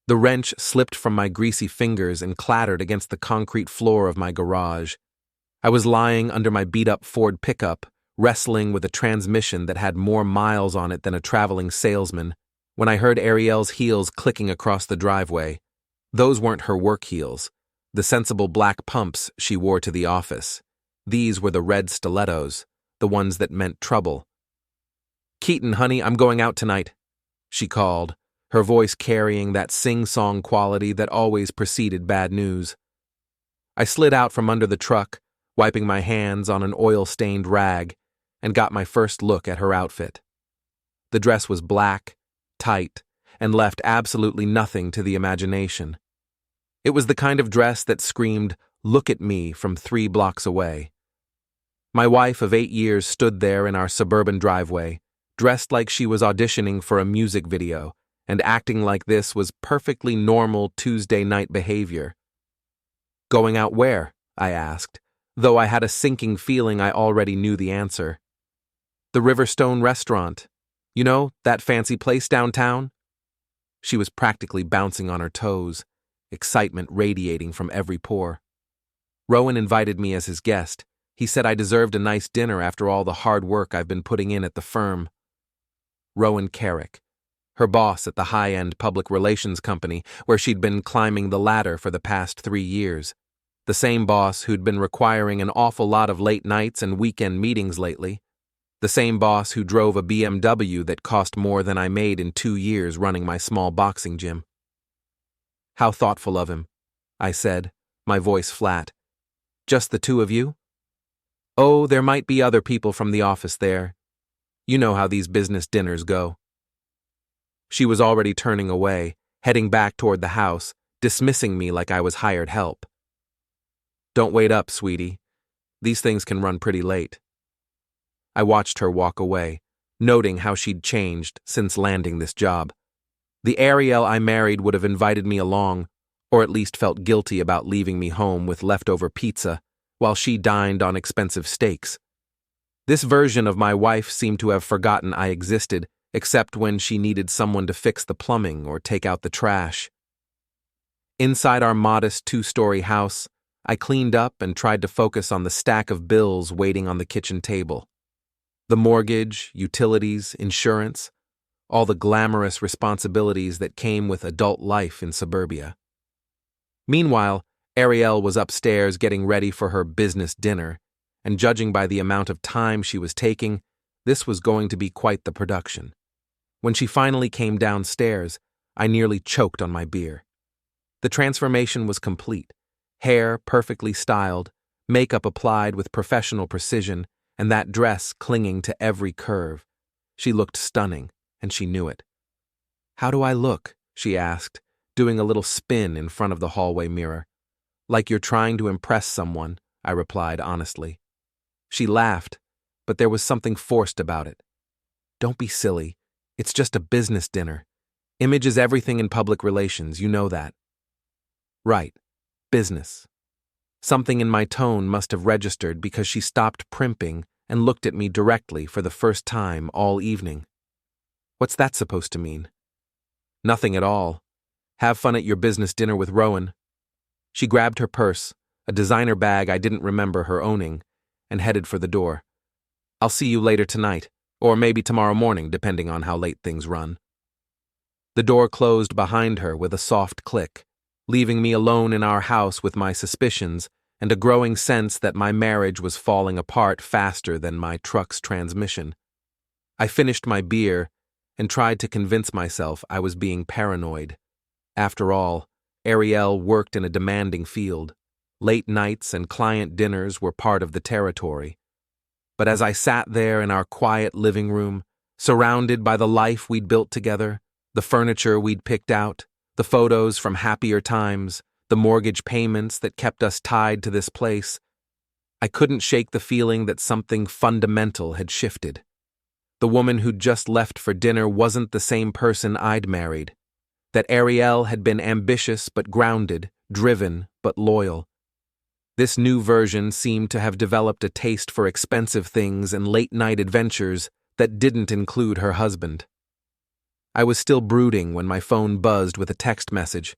The wrench slipped from my greasy fingers and clattered against the concrete floor of my garage. I was lying under my beat-up Ford pickup, wrestling with a transmission that had more miles on it than a traveling salesman, when I heard Arielle's heels clicking across the driveway. Those weren't her work heels, the sensible black pumps she wore to the office. These were the red stilettos, the ones that meant trouble. "Keaton, honey, I'm going out tonight," she called, her voice carrying that sing-song quality that always preceded bad news. I slid out from under the truck, wiping my hands on an oil-stained rag, and got my first look at her outfit. The dress was black, tight, and left absolutely nothing to the imagination. It was the kind of dress that screamed, "Look at me," from 3 blocks away. My wife of 8 years stood there in our suburban driveway, dressed like she was auditioning for a music video, and acting like this was perfectly normal Tuesday night behavior. "Going out where?" I asked, though I had a sinking feeling I already knew the answer. "The Riverstone Restaurant. You know, that fancy place downtown?" She was practically bouncing on her toes, excitement radiating from every pore. "Rowan invited me as his guest. He said I deserved a nice dinner after all the hard work I've been putting in at the firm." Rowan Kerrick, her boss at the high-end public relations company where she'd been climbing the ladder for the past 3 years. The same boss who'd been requiring an awful lot of late nights and weekend meetings lately. The same boss who drove a BMW that cost more than I made in 2 years running my small boxing gym. "How thoughtful of him," I said, my voice flat. "Just the 2 of you?" "Oh, there might be other people from the office there. You know how these business dinners go." She was already turning away, heading back toward the house, dismissing me like I was hired help. "Don't wait up, sweetie. These things can run pretty late." I watched her walk away, noting how she'd changed since landing this job. The Arielle I married would have invited me along, or at least felt guilty about leaving me home with leftover pizza, while she dined on expensive steaks. This version of my wife seemed to have forgotten I existed, except when she needed someone to fix the plumbing or take out the trash. Inside our modest 2-story house, I cleaned up and tried to focus on the stack of bills waiting on the kitchen table. The mortgage, utilities, insurance, all the glamorous responsibilities that came with adult life in suburbia. Meanwhile, Arielle was upstairs getting ready for her business dinner, and judging by the amount of time she was taking, this was going to be quite the production. When she finally came downstairs, I nearly choked on my beer. The transformation was complete. Hair perfectly styled, makeup applied with professional precision, and that dress clinging to every curve. She looked stunning, and she knew it. "How do I look?" she asked, doing a little spin in front of the hallway mirror. "Like you're trying to impress someone," I replied honestly. She laughed, but there was something forced about it. "Don't be silly. It's just a business dinner. Image is everything in public relations, you know that." "Right. Business." Something in my tone must have registered because she stopped primping and looked at me directly for the first time all evening. "What's that supposed to mean?" "Nothing at all. Have fun at your business dinner with Rowan." She grabbed her purse, a designer bag I didn't remember her owning, and headed for the door. "I'll see you later tonight, or maybe tomorrow morning, depending on how late things run." The door closed behind her with a soft click, leaving me alone in our house with my suspicions and a growing sense that my marriage was falling apart faster than my truck's transmission. I finished my beer and tried to convince myself I was being paranoid. After all, Arielle worked in a demanding field. Late nights and client dinners were part of the territory. But as I sat there in our quiet living room, surrounded by the life we'd built together, the furniture we'd picked out, the photos from happier times, the mortgage payments that kept us tied to this place, I couldn't shake the feeling that something fundamental had shifted. The woman who'd just left for dinner wasn't the same person I'd married. That Arielle had been ambitious but grounded, driven but loyal. This new version seemed to have developed a taste for expensive things and late-night adventures that didn't include her husband. I was still brooding when my phone buzzed with a text message.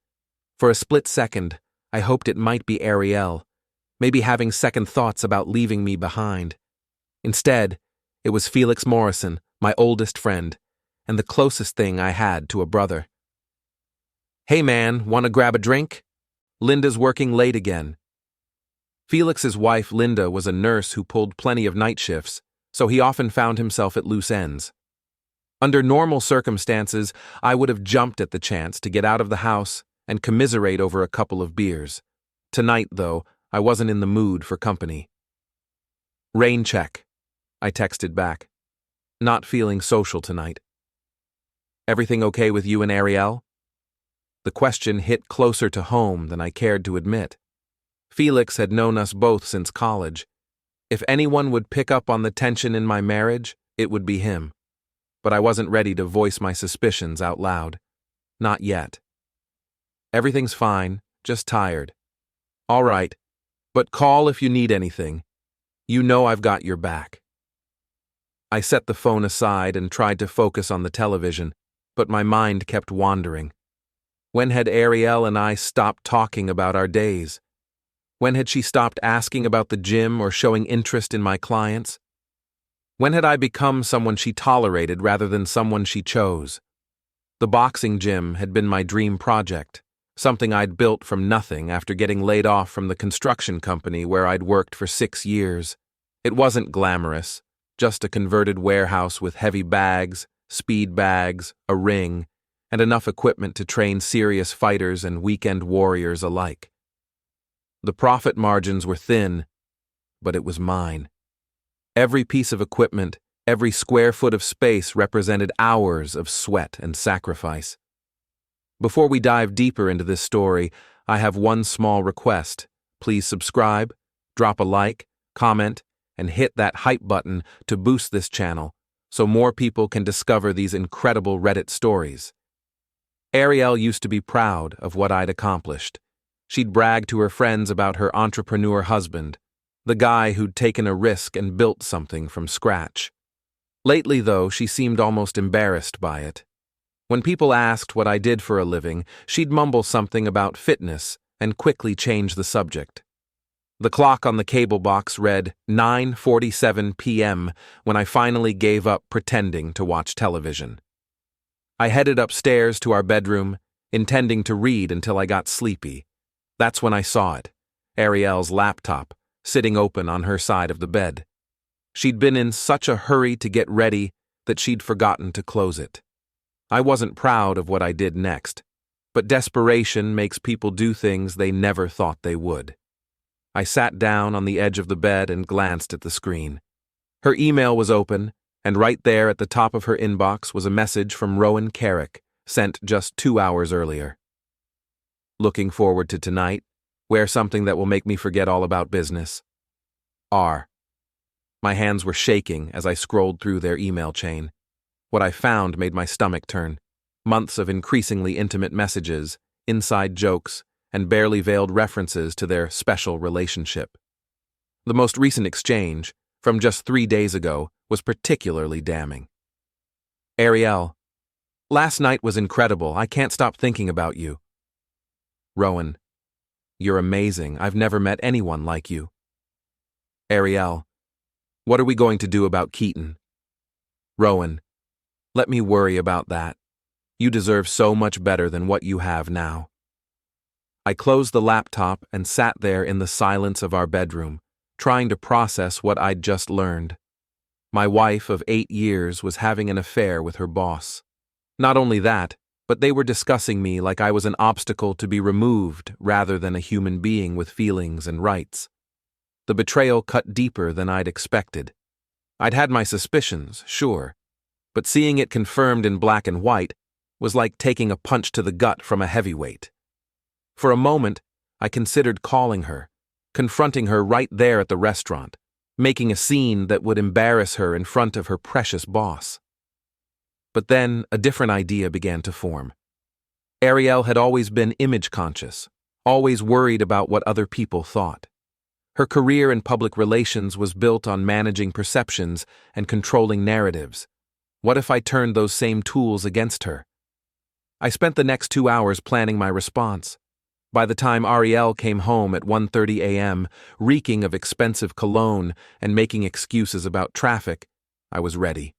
For a split second, I hoped it might be Arielle, maybe having second thoughts about leaving me behind. Instead, it was Felix Morrison, my oldest friend, and the closest thing I had to a brother. "Hey man, want to grab a drink? Linda's working late again." Felix's wife Linda was a nurse who pulled plenty of night shifts, so he often found himself at loose ends. Under normal circumstances, I would have jumped at the chance to get out of the house and commiserate over a couple of beers. Tonight, though, I wasn't in the mood for company. "Rain check," I texted back. "Not feeling social tonight." "Everything okay with you and Arielle?" The question hit closer to home than I cared to admit. Felix had known us both since college. If anyone would pick up on the tension in my marriage, it would be him. But I wasn't ready to voice my suspicions out loud. Not yet. "Everything's fine, just tired." "All right, but call if you need anything. You know I've got your back." I set the phone aside and tried to focus on the television, but my mind kept wandering. When had Arielle and I stopped talking about our days? When had she stopped asking about the gym or showing interest in my clients? When had I become someone she tolerated rather than someone she chose? The boxing gym had been my dream project, something I'd built from nothing after getting laid off from the construction company where I'd worked for 6 years. It wasn't glamorous, just a converted warehouse with heavy bags, speed bags, a ring, and enough equipment to train serious fighters and weekend warriors alike. The profit margins were thin, but it was mine. Every piece of equipment, every square foot of space represented hours of sweat and sacrifice. Before we dive deeper into this story, I have one small request. Please subscribe, drop a like, comment, and hit that hype button to boost this channel so more people can discover these incredible Reddit stories. Arielle used to be proud of what I'd accomplished. She'd brag to her friends about her entrepreneur husband, the guy who'd taken a risk and built something from scratch. Lately, though, she seemed almost embarrassed by it. When people asked what I did for a living, she'd mumble something about fitness and quickly change the subject. The clock on the cable box read 9:47 p.m. when I finally gave up pretending to watch television. I headed upstairs to our bedroom, intending to read until I got sleepy. That's when I saw it, Arielle's laptop, sitting open on her side of the bed. She'd been in such a hurry to get ready that she'd forgotten to close it. I wasn't proud of what I did next, but desperation makes people do things they never thought they would. I sat down on the edge of the bed and glanced at the screen. Her email was open, and right there at the top of her inbox was a message from Rowan Kerrick, sent just 2 hours earlier. "Looking forward to tonight. Wear something that will make me forget all about business. R." My hands were shaking as I scrolled through their email chain. What I found made my stomach turn. Months of increasingly intimate messages, inside jokes, and barely veiled references to their special relationship. The most recent exchange, from just 3 days ago, was particularly damning. "Arielle, last night was incredible. I can't stop thinking about you." Rowan, "You're amazing. I've never met anyone like you." Arielle, "What are we going to do about Keaton?" Rowan, "Let me worry about that. You deserve so much better than what you have now." I closed the laptop and sat there in the silence of our bedroom, trying to process what I'd just learned. My wife of 8 years was having an affair with her boss. Not only that, but they were discussing me like I was an obstacle to be removed rather than a human being with feelings and rights. The betrayal cut deeper than I'd expected. I'd had my suspicions, sure, but seeing it confirmed in black and white was like taking a punch to the gut from a heavyweight. For a moment, I considered calling her, confronting her right there at the restaurant, making a scene that would embarrass her in front of her precious boss. But then a different idea began to form. Arielle had always been image-conscious, always worried about what other people thought. Her career in public relations was built on managing perceptions and controlling narratives. What if I turned those same tools against her? I spent the next 2 hours planning my response. By the time Arielle came home at 1:30 a.m., reeking of expensive cologne and making excuses about traffic, I was ready.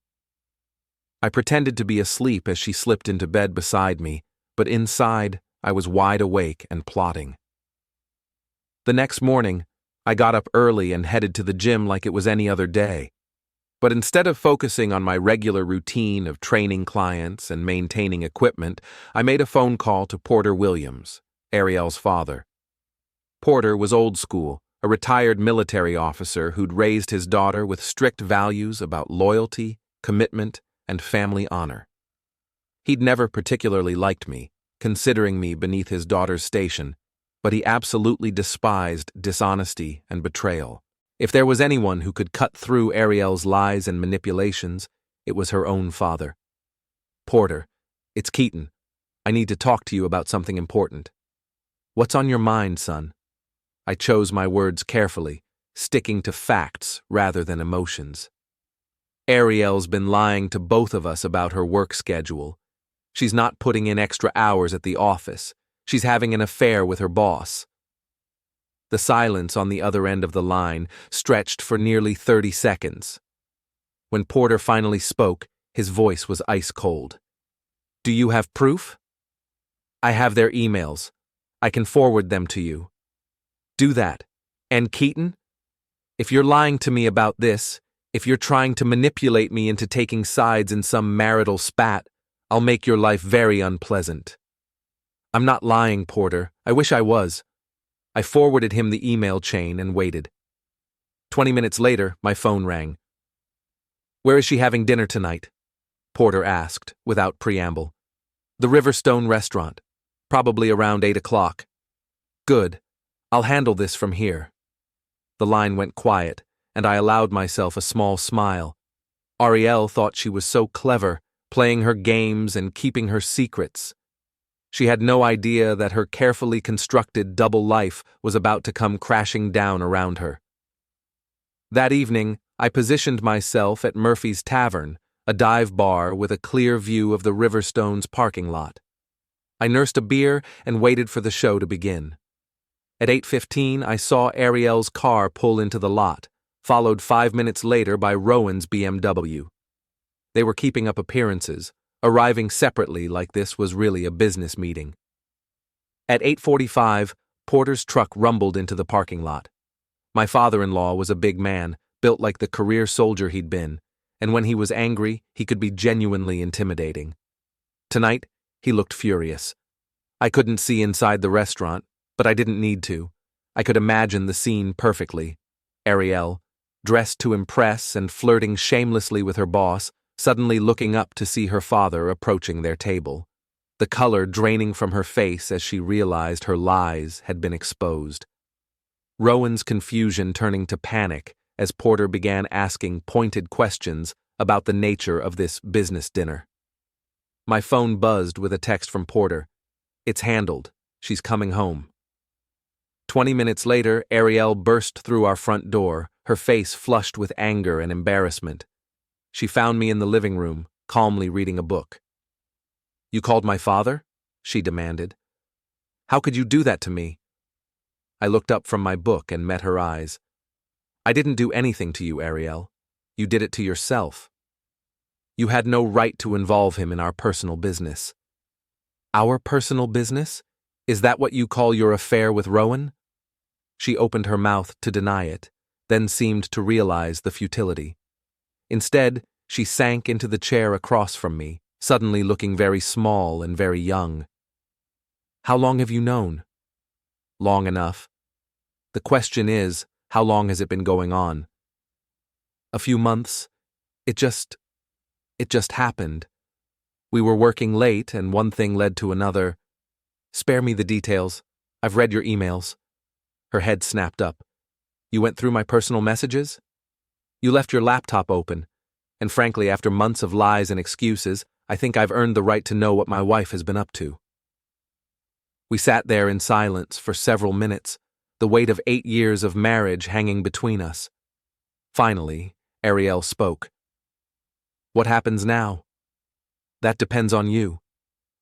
I pretended to be asleep as she slipped into bed beside me, but inside, I was wide awake and plotting. The next morning, I got up early and headed to the gym like it was any other day. But instead of focusing on my regular routine of training clients and maintaining equipment, I made a phone call to Porter Williams, Arielle's father. Porter was old school, a retired military officer who'd raised his daughter with strict values about loyalty, commitment, and family honor. He'd never particularly liked me, considering me beneath his daughter's station, but he absolutely despised dishonesty and betrayal. If there was anyone who could cut through Arielle's lies and manipulations, it was her own father. "Porter, it's Keaton. I need to talk to you about something important." "What's on your mind, son?" I chose my words carefully, sticking to facts rather than emotions. "Arielle's been lying to both of us about her work schedule. She's not putting in extra hours at the office. She's having an affair with her boss." The silence on the other end of the line stretched for nearly 30 seconds. When Porter finally spoke, his voice was ice cold. "Do you have proof?" "I have their emails. I can forward them to you." "Do that. And Keaton, if you're lying to me about this, if you're trying to manipulate me into taking sides in some marital spat, I'll make your life very unpleasant." "I'm not lying, Porter. I wish I was." I forwarded him the email chain and waited. 20 minutes later, my phone rang. "Where is she having dinner tonight?" Porter asked, without preamble. "The Riverstone Restaurant. Probably around 8 o'clock. "Good. I'll handle this from here." The line went quiet, and I allowed myself a small smile. Arielle thought she was so clever, playing her games and keeping her secrets. She had no idea that her carefully constructed double life was about to come crashing down around her. That evening, I positioned myself at Murphy's Tavern, a dive bar with a clear view of the Riverstone's parking lot. I nursed a beer and waited for the show to begin. At 8:15, I saw Arielle's car pull into the lot, followed 5 minutes later by Rowan's BMW. They were keeping up appearances, arriving separately like this was really a business meeting. At 8:45, Porter's truck rumbled into the parking lot. My father-in-law was a big man, built like the career soldier he'd been, and when he was angry, he could be genuinely intimidating. Tonight, he looked furious. I couldn't see inside the restaurant, but I didn't need to. I could imagine the scene perfectly. Arielle, dressed to impress and flirting shamelessly with her boss, suddenly looking up to see her father approaching their table, the color draining from her face as she realized her lies had been exposed. Rowan's confusion turning to panic as Porter began asking pointed questions about the nature of this business dinner. My phone buzzed with a text from Porter. "It's handled. She's coming home." 20 minutes later, Arielle burst through our front door, her face flushed with anger and embarrassment. She found me in the living room, calmly reading a book. "You called my father?" she demanded. "How could you do that to me?" I looked up from my book and met her eyes. "I didn't do anything to you, Arielle. You did it to yourself. You had no right to involve him in our personal business." "Our personal business? Is that what you call your affair with Rowan?" She opened her mouth to deny it, then seemed to realize the futility. Instead, she sank into the chair across from me, suddenly looking very small and very young. "How long have you known?" "Long enough. The question is, how long has it been going on?" "A few months. It just happened. We were working late and one thing led to another." "Spare me the details. I've read your emails." Her head snapped up. "You went through my personal messages?" "You left your laptop open, and frankly, after months of lies and excuses, I think I've earned the right to know what my wife has been up to." We sat there in silence for several minutes, the weight of 8 years of marriage hanging between us. Finally, Arielle spoke. What happens now? That depends on you.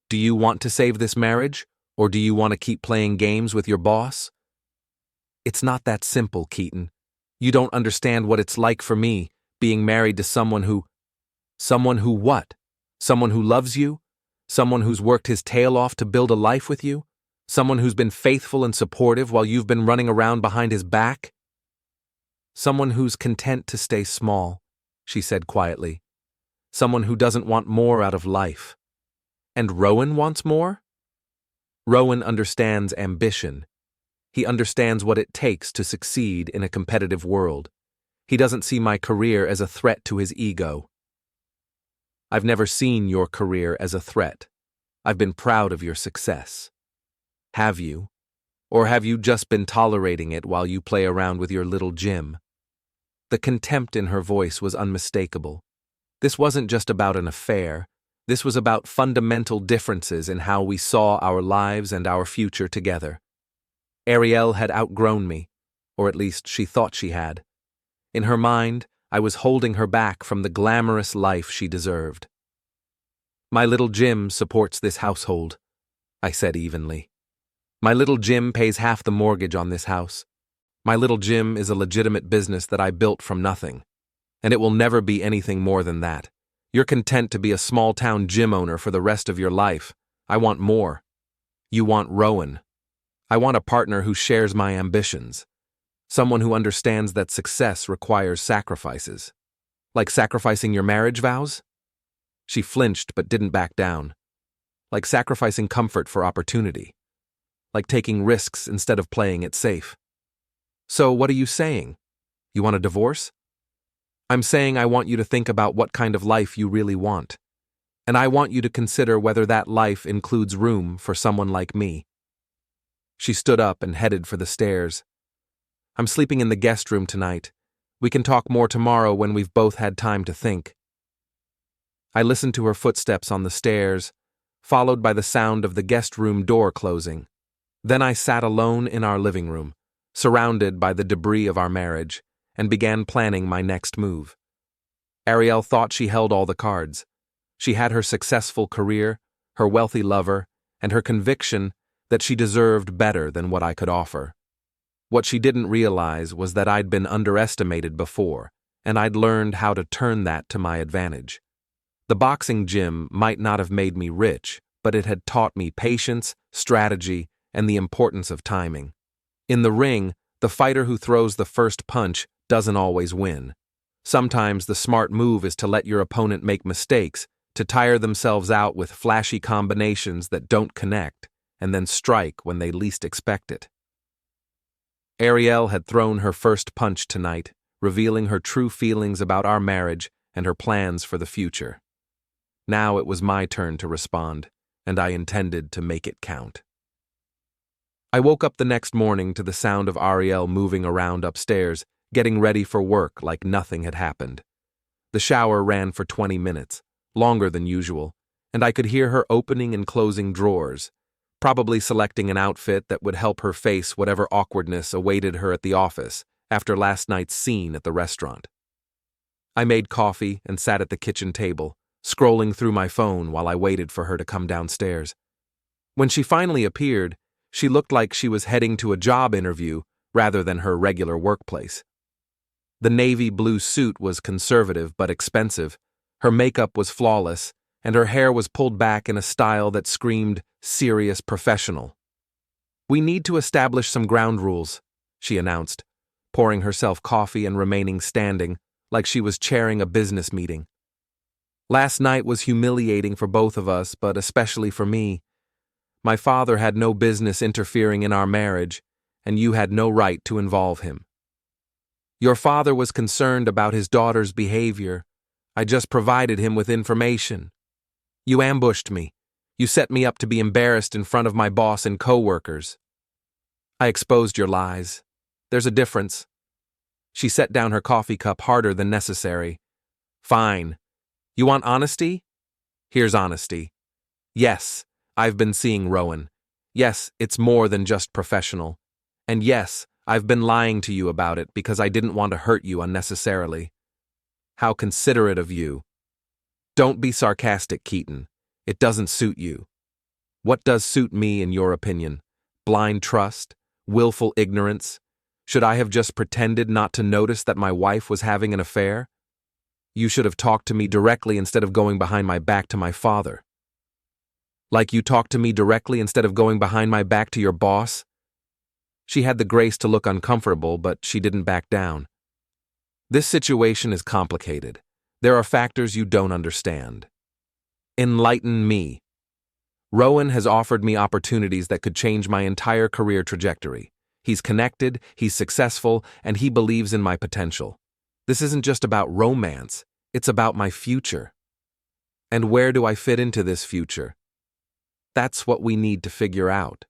Do you want to save this marriage, or do you want to keep playing games with your boss? It's not that simple, Keaton. You don't understand what it's like for me, being married to someone who… Someone who what? Someone who loves you? Someone who's worked his tail off to build a life with you? Someone who's been faithful and supportive while you've been running around behind his back? Someone who's content to stay small, she said quietly. Someone who doesn't want more out of life. And Rowan wants more? Rowan understands ambition. He understands what it takes to succeed in a competitive world. He doesn't see my career as a threat to his ego. I've never seen your career as a threat. I've been proud of your success. Have you? Or have you just been tolerating it while you play around with your little Jim? The contempt in her voice was unmistakable. This wasn't just about an affair. This was about fundamental differences in how we saw our lives and our future together. Arielle had outgrown me, or at least she thought she had. In her mind, I was holding her back from the glamorous life she deserved. My little Jim supports this household, I said evenly. My little Jim pays half the mortgage on this house. My little Jim is a legitimate business that I built from nothing, and it will never be anything more than that. You're content to be a small-town gym owner for the rest of your life. I want more. You want Rowan. I want a partner who shares my ambitions. Someone who understands that success requires sacrifices. Like sacrificing your marriage vows? She flinched but didn't back down. Like sacrificing comfort for opportunity. Like taking risks instead of playing it safe. So what are you saying? You want a divorce? I'm saying I want you to think about what kind of life you really want. And I want you to consider whether that life includes room for someone like me. She stood up and headed for the stairs. I'm sleeping in the guest room tonight. We can talk more tomorrow when we've both had time to think. I listened to her footsteps on the stairs, followed by the sound of the guest room door closing. Then I sat alone in our living room, surrounded by the debris of our marriage, and began planning my next move. Arielle thought she held all the cards. She had her successful career, her wealthy lover, and her conviction that she deserved better than what I could offer. What she didn't realize was that I'd been underestimated before, and I'd learned how to turn that to my advantage. The boxing gym might not have made me rich, but it had taught me patience, strategy, and the importance of timing. In the ring, the fighter who throws the first punch doesn't always win. Sometimes the smart move is to let your opponent make mistakes, to tire themselves out with flashy combinations that don't connect, and then strike when they least expect it. Arielle had thrown her first punch tonight, revealing her true feelings about our marriage and her plans for the future. Now it was my turn to respond, and I intended to make it count. I woke up the next morning to the sound of Arielle moving around upstairs, getting ready for work like nothing had happened. The shower ran for 20 minutes, longer than usual, and I could hear her opening and closing drawers, probably selecting an outfit that would help her face whatever awkwardness awaited her at the office after last night's scene at the restaurant. I made coffee and sat at the kitchen table, scrolling through my phone while I waited for her to come downstairs. When she finally appeared, she looked like she was heading to a job interview rather than her regular workplace. The navy blue suit was conservative but expensive, her makeup was flawless, and her hair was pulled back in a style that screamed serious professional. "We need to establish some ground rules," she announced, pouring herself coffee and remaining standing like she was chairing a business meeting. "Last night was humiliating for both of us, but especially for me. My father had no business interfering in our marriage, and you had no right to involve him. Your father was concerned about his daughter's behavior. I just provided him with information. You ambushed me. You set me up to be embarrassed in front of my boss and coworkers. I exposed your lies. There's a difference." She set down her coffee cup harder than necessary. "Fine. You want honesty? Here's honesty. Yes, I've been seeing Rowan. Yes, it's more than just professional. And yes, I've been lying to you about it because I didn't want to hurt you unnecessarily. How considerate of you." Don't be sarcastic, Keaton. It doesn't suit you. What does suit me, in your opinion? Blind trust? Willful ignorance? Should I have just pretended not to notice that my wife was having an affair? You should have talked to me directly instead of going behind my back to my father. Like you talked to me directly instead of going behind my back to your boss? She had the grace to look uncomfortable, but she didn't back down. This situation is complicated. There are factors you don't understand. Enlighten me. Rowan has offered me opportunities that could change my entire career trajectory. He's connected, he's successful, and he believes in my potential. This isn't just about romance, it's about my future. And where do I fit into this future? That's what we need to figure out.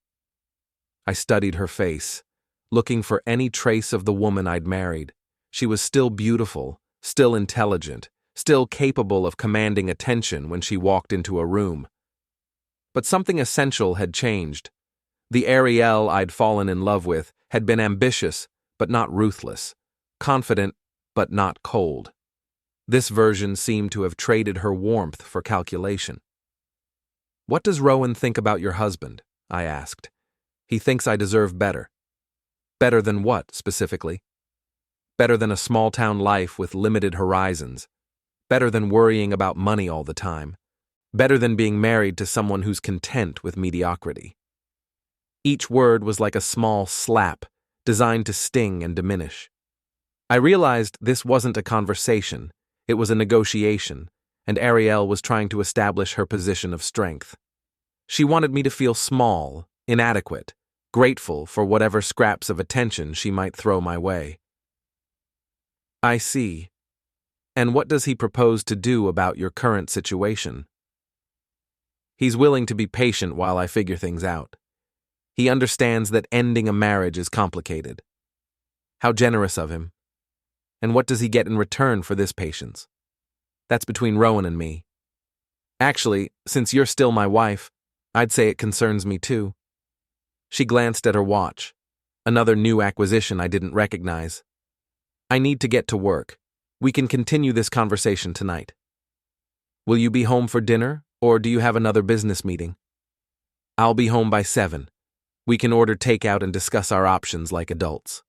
I studied her face, looking for any trace of the woman I'd married. She was still beautiful, still intelligent, still capable of commanding attention when she walked into a room. But something essential had changed. The Arielle I'd fallen in love with had been ambitious, but not ruthless, confident, but not cold. This version seemed to have traded her warmth for calculation. "What does Rowan think about your husband?" I asked. "He thinks I deserve better." "Better than what, specifically?" "Better than a small-town life with limited horizons. Better than worrying about money all the time. Better than being married to someone who's content with mediocrity." Each word was like a small slap, designed to sting and diminish. I realized this wasn't a conversation, it was a negotiation, and Arielle was trying to establish her position of strength. She wanted me to feel small, inadequate, grateful for whatever scraps of attention she might throw my way. "I see. And what does he propose to do about your current situation?" "He's willing to be patient while I figure things out. He understands that ending a marriage is complicated." "How generous of him. And what does he get in return for this patience?" "That's between Rowan and me. Actually, since you're still my wife, I'd say it concerns me too." She glanced at her watch. Another new acquisition I didn't recognize. "I need to get to work. We can continue this conversation tonight." "Will you be home for dinner, or do you have another business meeting?" "I'll be home by 7. We can order takeout and discuss our options like adults."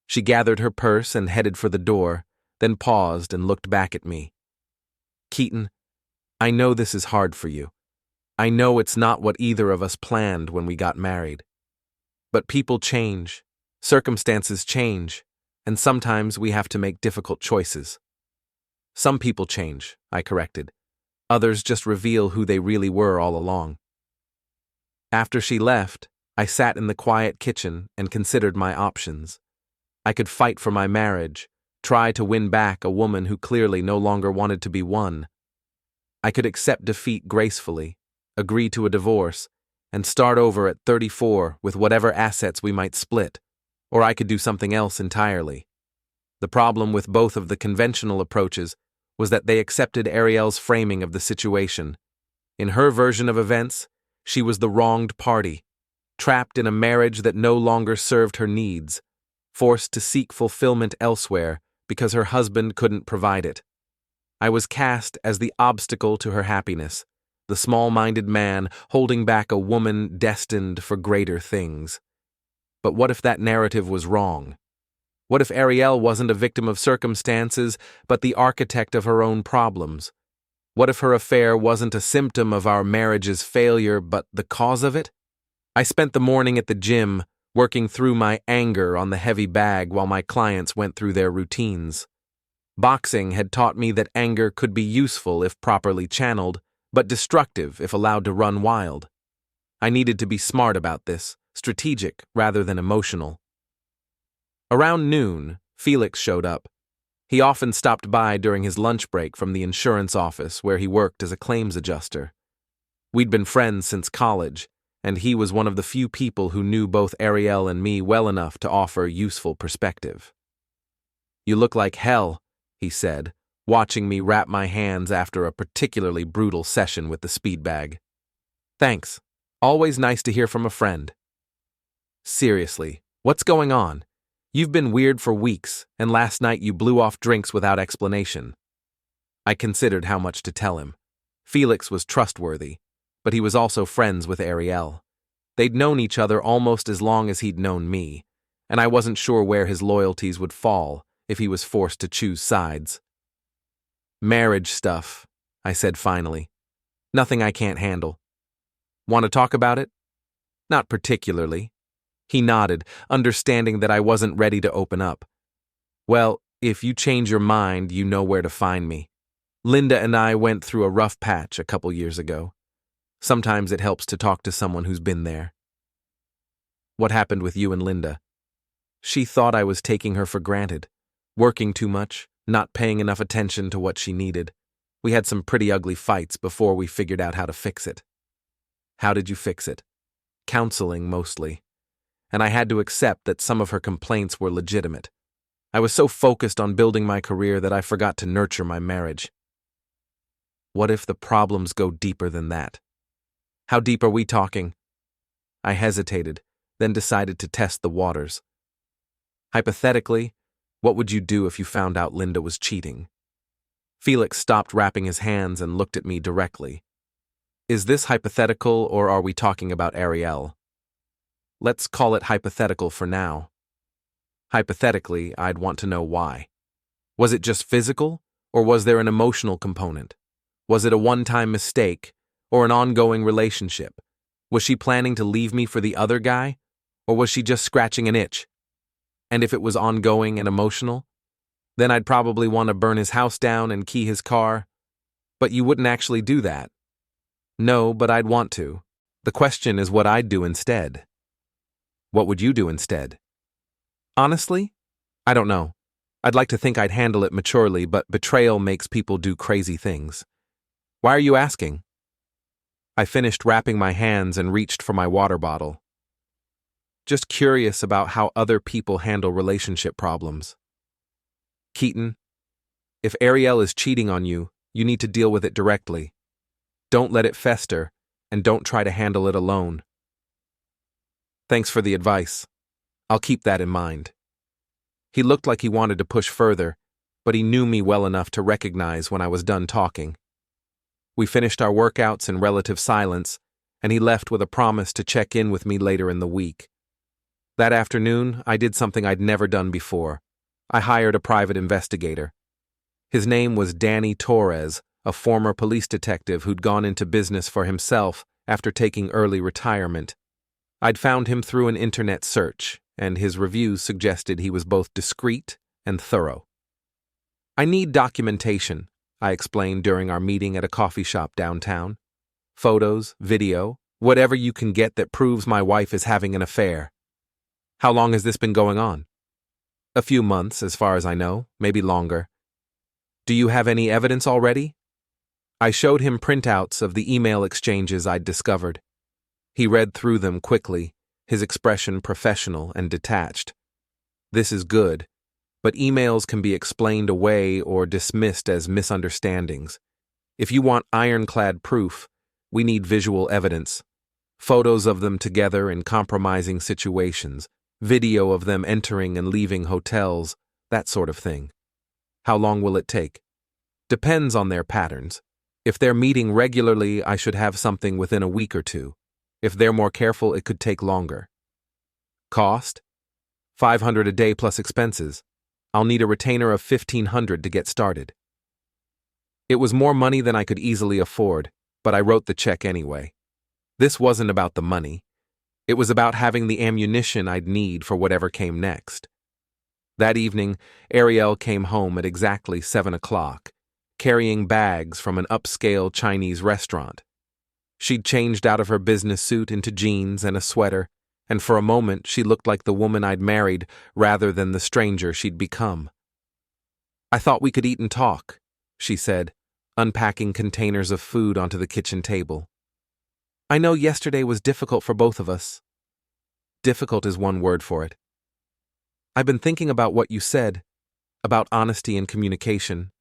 She gathered her purse and headed for the door, then paused and looked back at me. "Keaton, I know this is hard for you. I know it's not what either of us planned when we got married. But people change, circumstances change, and sometimes we have to make difficult choices." "Some people change," I corrected. "Others just reveal who they really were all along." After she left, I sat in the quiet kitchen and considered my options. I could fight for my marriage, try to win back a woman who clearly no longer wanted to be won. I could accept defeat gracefully, agree to a divorce, and start over at 34 with whatever assets we might split, or I could do something else entirely. The problem with both of the conventional approaches was that they accepted Arielle's framing of the situation. In her version of events, she was the wronged party, trapped in a marriage that no longer served her needs, forced to seek fulfillment elsewhere because her husband couldn't provide it. I was cast as the obstacle to her happiness, the small-minded man holding back a woman destined for greater things. But what if that narrative was wrong? What if Arielle wasn't a victim of circumstances, but the architect of her own problems? What if her affair wasn't a symptom of our marriage's failure, but the cause of it? I spent the morning at the gym, working through my anger on the heavy bag while my clients went through their routines. Boxing had taught me that anger could be useful if properly channeled, but destructive if allowed to run wild. I needed to be smart about this, strategic rather than emotional. Around noon, Felix showed up. He often stopped by during his lunch break from the insurance office where he worked as a claims adjuster. We'd been friends since college, and he was one of the few people who knew both Arielle and me well enough to offer useful perspective. "You look like hell," he said, watching me wrap my hands after a particularly brutal session with the speed bag. "Thanks. Always nice to hear from a friend." "Seriously, what's going on? You've been weird for weeks, and last night you blew off drinks without explanation." I considered how much to tell him. Felix was trustworthy, but he was also friends with Arielle. They'd known each other almost as long as he'd known me, and I wasn't sure where his loyalties would fall if he was forced to choose sides. Marriage stuff, I said finally. Nothing I can't handle. Want to talk about it? Not particularly. He nodded, understanding that I wasn't ready to open up. Well, if you change your mind, you know where to find me. Linda and I went through a rough patch a couple years ago. Sometimes it helps to talk to someone who's been there. What happened with you and Linda? She thought I was taking her for granted, working too much, not paying enough attention to what she needed. We had some pretty ugly fights before we figured out how to fix it. How did you fix it? Counseling, mostly. And I had to accept that some of her complaints were legitimate. I was so focused on building my career that I forgot to nurture my marriage. What if the problems go deeper than that? How deep are we talking? I hesitated, then decided to test the waters. Hypothetically, what would you do if you found out Linda was cheating? Felix stopped wrapping his hands and looked at me directly. Is this hypothetical, or are we talking about Arielle? Let's call it hypothetical for now. Hypothetically, I'd want to know why. Was it just physical, or was there an emotional component? Was it a one-time mistake, or an ongoing relationship? Was she planning to leave me for the other guy, or was she just scratching an itch? And if it was ongoing and emotional, then I'd probably want to burn his house down and key his car. But you wouldn't actually do that. No, but I'd want to. The question is what I'd do instead. What would you do instead? Honestly, I don't know. I'd like to think I'd handle it maturely, but betrayal makes people do crazy things. Why are you asking? I finished wrapping my hands and reached for my water bottle. Just curious about how other people handle relationship problems. Keaton, if Arielle is cheating on you, you need to deal with it directly. Don't let it fester, and don't try to handle it alone. Thanks for the advice. I'll keep that in mind. He looked like he wanted to push further, but he knew me well enough to recognize when I was done talking. We finished our workouts in relative silence, and he left with a promise to check in with me later in the week. That afternoon, I did something I'd never done before. I hired a private investigator. His name was Danny Torres, a former police detective who'd gone into business for himself after taking early retirement. I'd found him through an internet search, and his reviews suggested he was both discreet and thorough. I need documentation, I explained during our meeting at a coffee shop downtown. Photos, video, whatever you can get that proves my wife is having an affair. How long has this been going on? A few months, as far as I know, maybe longer. Do you have any evidence already? I showed him printouts of the email exchanges I'd discovered. He read through them quickly, his expression professional and detached. This is good, but emails can be explained away or dismissed as misunderstandings. If you want ironclad proof, we need visual evidence. Photos of them together in compromising situations, video of them entering and leaving hotels, that sort of thing. How long will it take? Depends on their patterns. If they're meeting regularly, I should have something within a week or two. If they're more careful, it could take longer. Cost? $500 a day plus expenses. I'll need a retainer of $1,500 to get started. It was more money than I could easily afford, but I wrote the check anyway. This wasn't about the money. It was about having the ammunition I'd need for whatever came next. That evening, Arielle came home at exactly 7 o'clock, carrying bags from an upscale Chinese restaurant. She'd changed out of her business suit into jeans and a sweater, and for a moment she looked like the woman I'd married rather than the stranger she'd become. I thought we could eat and talk, she said, unpacking containers of food onto the kitchen table. I know yesterday was difficult for both of us. Difficult is one word for it. I've been thinking about what you said, about honesty and communication.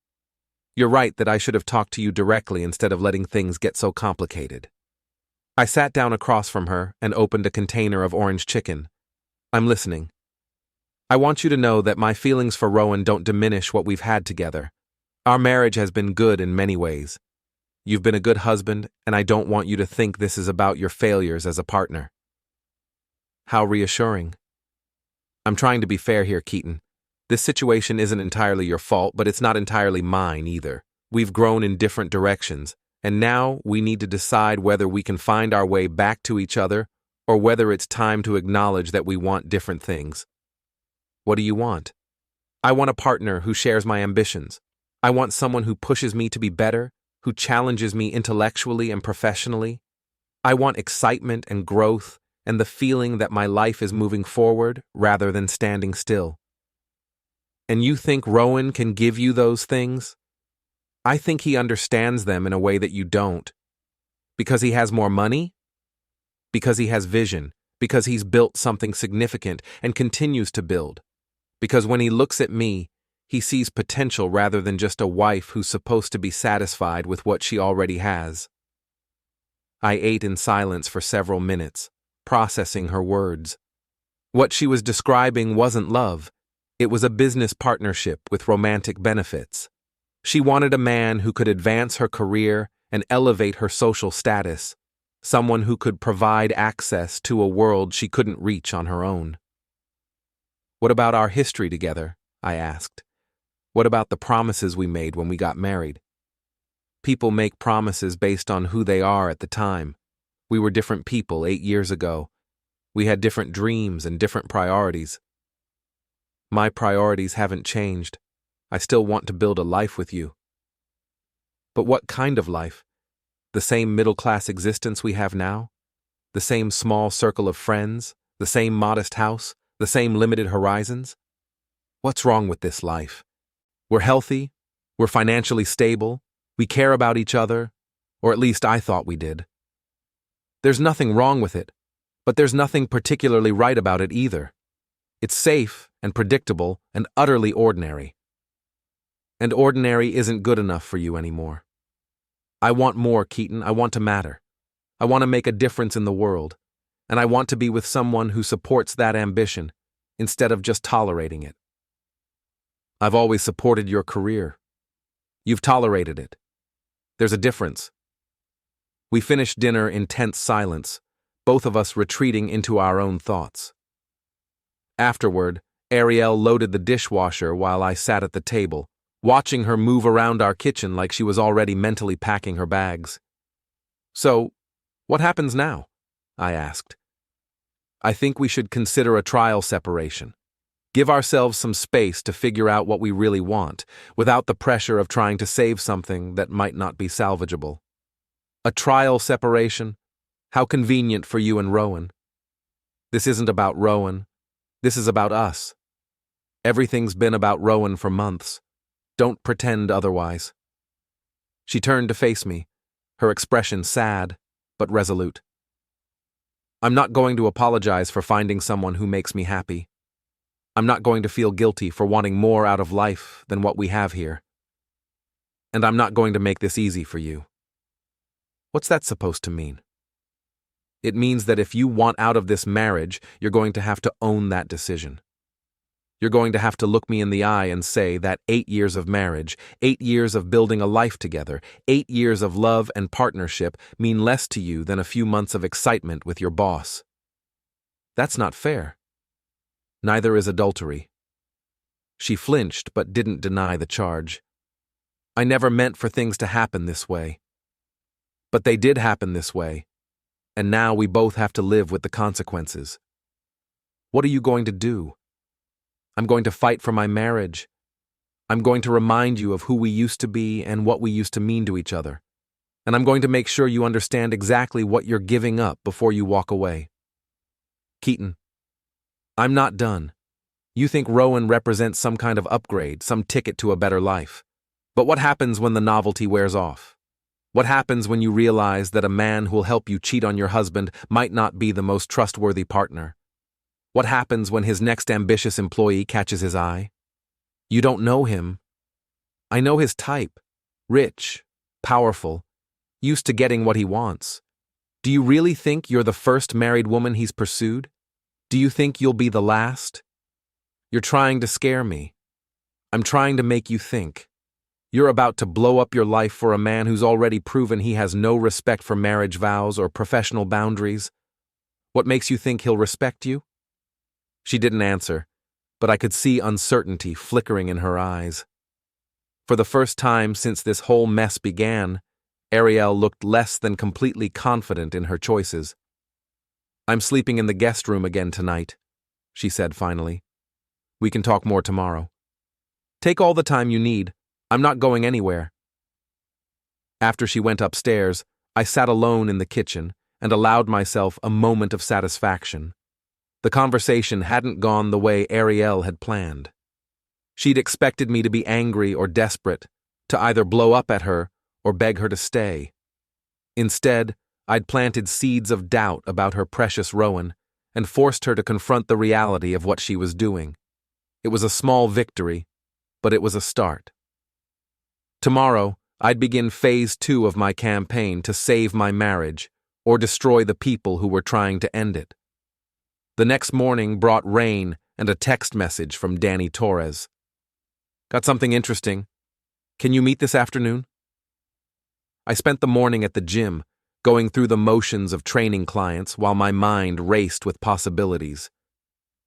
You're right that I should have talked to you directly instead of letting things get so complicated. I sat down across from her and opened a container of orange chicken. I'm listening. I want you to know that my feelings for Rowan don't diminish what we've had together. Our marriage has been good in many ways. You've been a good husband, and I don't want you to think this is about your failures as a partner. How reassuring. I'm trying to be fair here, Keaton. This situation isn't entirely your fault, but it's not entirely mine either. We've grown in different directions, and now we need to decide whether we can find our way back to each other or whether it's time to acknowledge that we want different things. What do you want? I want a partner who shares my ambitions. I want someone who pushes me to be better, who challenges me intellectually and professionally. I want excitement and growth and the feeling that my life is moving forward rather than standing still. And you think Rowan can give you those things? I think he understands them in a way that you don't. Because he has more money? Because he has vision, because he's built something significant and continues to build. Because when he looks at me, he sees potential rather than just a wife who's supposed to be satisfied with what she already has. I ate in silence for several minutes, processing her words. What she was describing wasn't love. It was a business partnership with romantic benefits. She wanted a man who could advance her career and elevate her social status. Someone who could provide access to a world she couldn't reach on her own. What about our history together? I asked. What about the promises we made when we got married? People make promises based on who they are at the time. We were different people 8 years ago. We had different dreams and different priorities. My priorities haven't changed. I still want to build a life with you. But what kind of life? The same middle-class existence we have now? The same small circle of friends? The same modest house? The same limited horizons? What's wrong with this life? We're healthy, we're financially stable, we care about each other, or at least I thought we did. There's nothing wrong with it, but there's nothing particularly right about it either. It's safe and predictable and utterly ordinary. And ordinary isn't good enough for you anymore. I want more, Keaton. I want to matter. I want to make a difference in the world, and I want to be with someone who supports that ambition instead of just tolerating it. I've always supported your career. You've tolerated it. There's a difference. We finished dinner in tense silence, both of us retreating into our own thoughts. Afterward, Arielle loaded the dishwasher while I sat at the table, watching her move around our kitchen like she was already mentally packing her bags. So, what happens now? I asked. I think we should consider a trial separation. Give ourselves some space to figure out what we really want, without the pressure of trying to save something that might not be salvageable. A trial separation? How convenient for you and Rowan. This isn't about Rowan. This is about us. Everything's been about Rowan for months. Don't pretend otherwise. She turned to face me, her expression sad, but resolute. I'm not going to apologize for finding someone who makes me happy. I'm not going to feel guilty for wanting more out of life than what we have here. And I'm not going to make this easy for you. What's that supposed to mean? It means that if you want out of this marriage, you're going to have to own that decision. You're going to have to look me in the eye and say that 8 years of marriage, 8 years of building a life together, 8 years of love and partnership mean less to you than a few months of excitement with your boss. That's not fair. Neither is adultery. She flinched but didn't deny the charge. I never meant for things to happen this way. But they did happen this way, and now we both have to live with the consequences. What are you going to do? I'm going to fight for my marriage. I'm going to remind you of who we used to be and what we used to mean to each other. And I'm going to make sure you understand exactly what you're giving up before you walk away. Keaton, I'm not done. You think Rowan represents some kind of upgrade, some ticket to a better life. But what happens when the novelty wears off? What happens when you realize that a man who'll help you cheat on your husband might not be the most trustworthy partner? What happens when his next ambitious employee catches his eye? You don't know him. I know his type. Rich, powerful, used to getting what he wants. Do you really think you're the first married woman he's pursued? Do you think you'll be the last? You're trying to scare me. I'm trying to make you think. You're about to blow up your life for a man who's already proven he has no respect for marriage vows or professional boundaries. What makes you think he'll respect you?" She didn't answer, but I could see uncertainty flickering in her eyes. For the first time since this whole mess began, Arielle looked less than completely confident in her choices. "I'm sleeping in the guest room again tonight," she said finally. "We can talk more tomorrow. Take all the time you need. I'm not going anywhere." After she went upstairs, I sat alone in the kitchen and allowed myself a moment of satisfaction. The conversation hadn't gone the way Arielle had planned. She'd expected me to be angry or desperate, to either blow up at her or beg her to stay. Instead, I'd planted seeds of doubt about her precious Rowan and forced her to confront the reality of what she was doing. It was a small victory, but it was a start. Tomorrow, I'd begin phase 2 of my campaign to save my marriage or destroy the people who were trying to end it. The next morning brought rain and a text message from Danny Torres. "Got something interesting. Can you meet this afternoon?" I spent the morning at the gym, going through the motions of training clients while my mind raced with possibilities.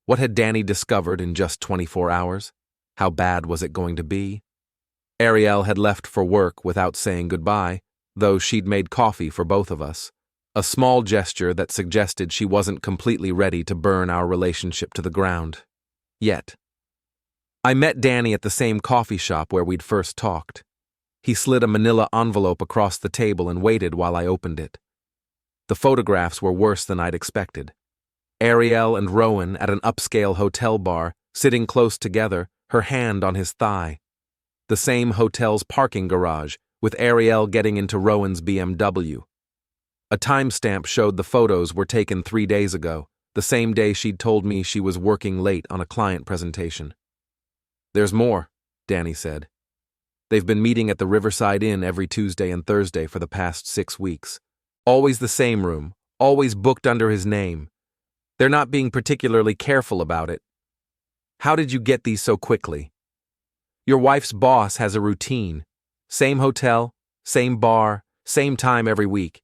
What had Danny discovered in just 24 hours? How bad was it going to be? Arielle had left for work without saying goodbye, though she'd made coffee for both of us, a small gesture that suggested she wasn't completely ready to burn our relationship to the ground. Yet. I met Danny at the same coffee shop where we'd first talked. He slid a manila envelope across the table and waited while I opened it. The photographs were worse than I'd expected. Arielle and Rowan at an upscale hotel bar, sitting close together, her hand on his thigh. The same hotel's parking garage, with Arielle getting into Rowan's BMW. A timestamp showed the photos were taken 3 days ago, the same day she'd told me she was working late on a client presentation. "There's more," Danny said. "They've been meeting at the Riverside Inn every Tuesday and Thursday for the past 6 weeks. Always the same room, always booked under his name. They're not being particularly careful about it. How did you get these so quickly? Your wife's boss has a routine. Same hotel, same bar, same time every week.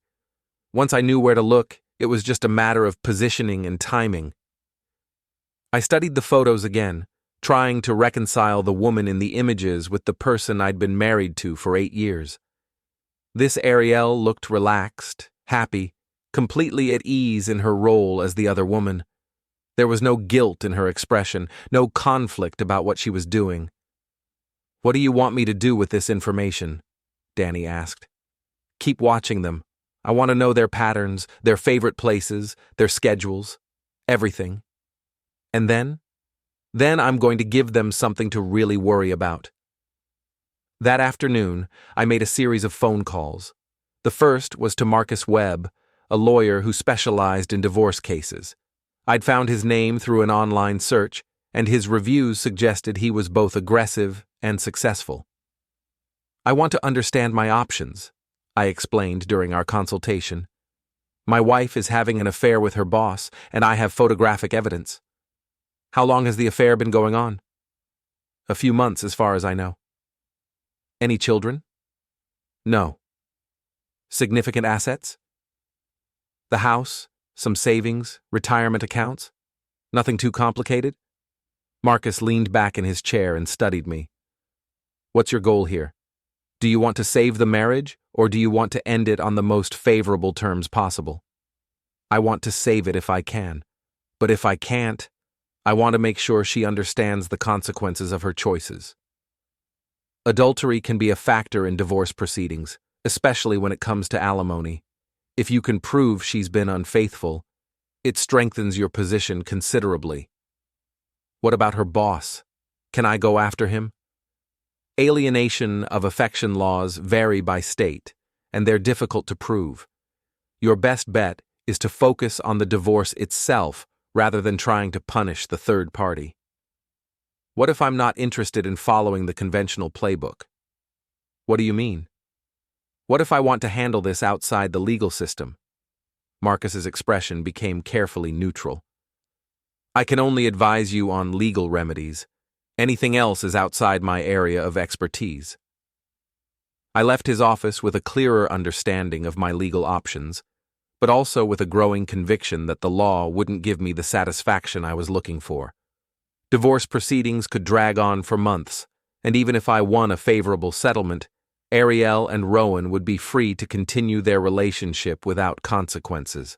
Once I knew where to look, it was just a matter of positioning and timing." I studied the photos again, trying to reconcile the woman in the images with the person I'd been married to for 8 years. This Arielle looked relaxed, happy, completely at ease in her role as the other woman. There was no guilt in her expression, no conflict about what she was doing. "What do you want me to do with this information?" Danny asked. "Keep watching them. I want to know their patterns, their favorite places, their schedules, everything. And then I'm going to give them something to really worry about." That afternoon, I made a series of phone calls. The first was to Marcus Webb, a lawyer who specialized in divorce cases. I'd found his name through an online search, and his reviews suggested he was both aggressive and successful. "I want to understand my options," I explained during our consultation. "My wife is having an affair with her boss, and I have photographic evidence." "How long has the affair been going on?" "A few months, as far as I know." "Any children?" "No." "Significant assets?" "The house, some savings, retirement accounts? Nothing too complicated?" Marcus leaned back in his chair and studied me. "What's your goal here? Do you want to save the marriage, or do you want to end it on the most favorable terms possible?" "I want to save it if I can. But if I can't, I want to make sure she understands the consequences of her choices." Adultery can be a factor in divorce proceedings, especially when it comes to alimony. If you can prove she's been unfaithful, it strengthens your position considerably. "What about her boss? Can I go after him?" Alienation of affection laws vary by state, and they're difficult to prove. Your best bet is to focus on the divorce itself rather than trying to punish the third party. "What if I'm not interested in following the conventional playbook?" "What do you mean?" "What if I want to handle this outside the legal system?" Marcus's expression became carefully neutral. "I can only advise you on legal remedies. Anything else is outside my area of expertise." I left his office with a clearer understanding of my legal options, but also with a growing conviction that the law wouldn't give me the satisfaction I was looking for. Divorce proceedings could drag on for months, and even if I won a favorable settlement, Arielle and Rowan would be free to continue their relationship without consequences.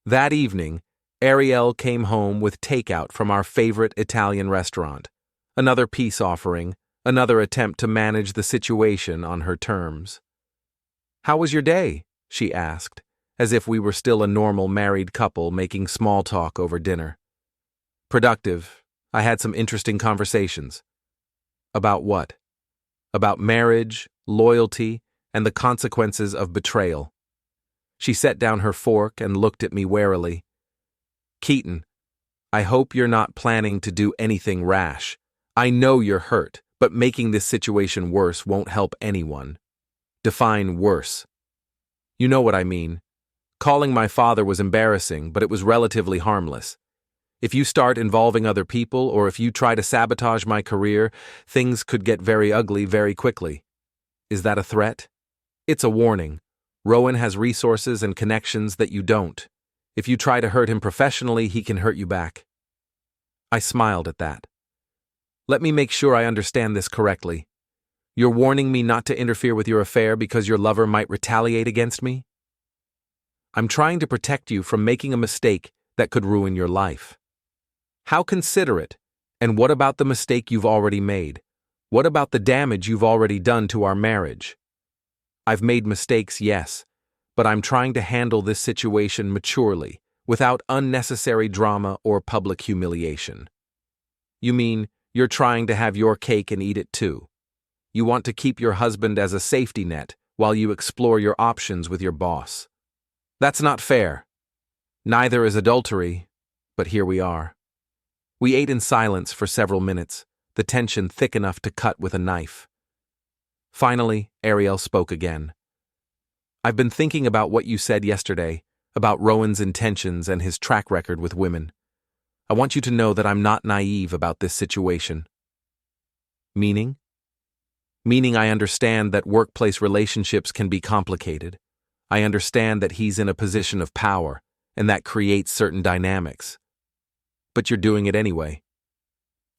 That evening, Arielle came home with takeout from our favorite Italian restaurant, another peace offering, another attempt to manage the situation on her terms. "How was your day?" she asked, as if we were still a normal married couple making small talk over dinner. "Productive. I had some interesting conversations." "About what?" "About marriage, loyalty, and the consequences of betrayal." She set down her fork and looked at me warily. "Keaton, I hope you're not planning to do anything rash. I know you're hurt, but making this situation worse won't help anyone." "Define worse." "You know what I mean. Calling my father was embarrassing, but it was relatively harmless. If you start involving other people, or if you try to sabotage my career, things could get very ugly very quickly." "Is that a threat?" "It's a warning. Rowan has resources and connections that you don't. If you try to hurt him professionally, he can hurt you back." I smiled at that. "Let me make sure I understand this correctly. You're warning me not to interfere with your affair because your lover might retaliate against me?" "I'm trying to protect you from making a mistake that could ruin your life." "How considerate. And what about the mistake you've already made? What about the damage you've already done to our marriage?" "I've made mistakes, yes, but I'm trying to handle this situation maturely, without unnecessary drama or public humiliation." "You mean you're trying to have your cake and eat it too? You want to keep your husband as a safety net while you explore your options with your boss? That's not fair." "Neither is adultery, but here we are." We ate in silence for several minutes, the tension thick enough to cut with a knife. Finally, Arielle spoke again. "I've been thinking about what you said yesterday, about Rowan's intentions and his track record with women. I want you to know that I'm not naive about this situation." "Meaning?" "Meaning I understand that workplace relationships can be complicated. I understand that he's in a position of power, and that creates certain dynamics. But you're doing it anyway."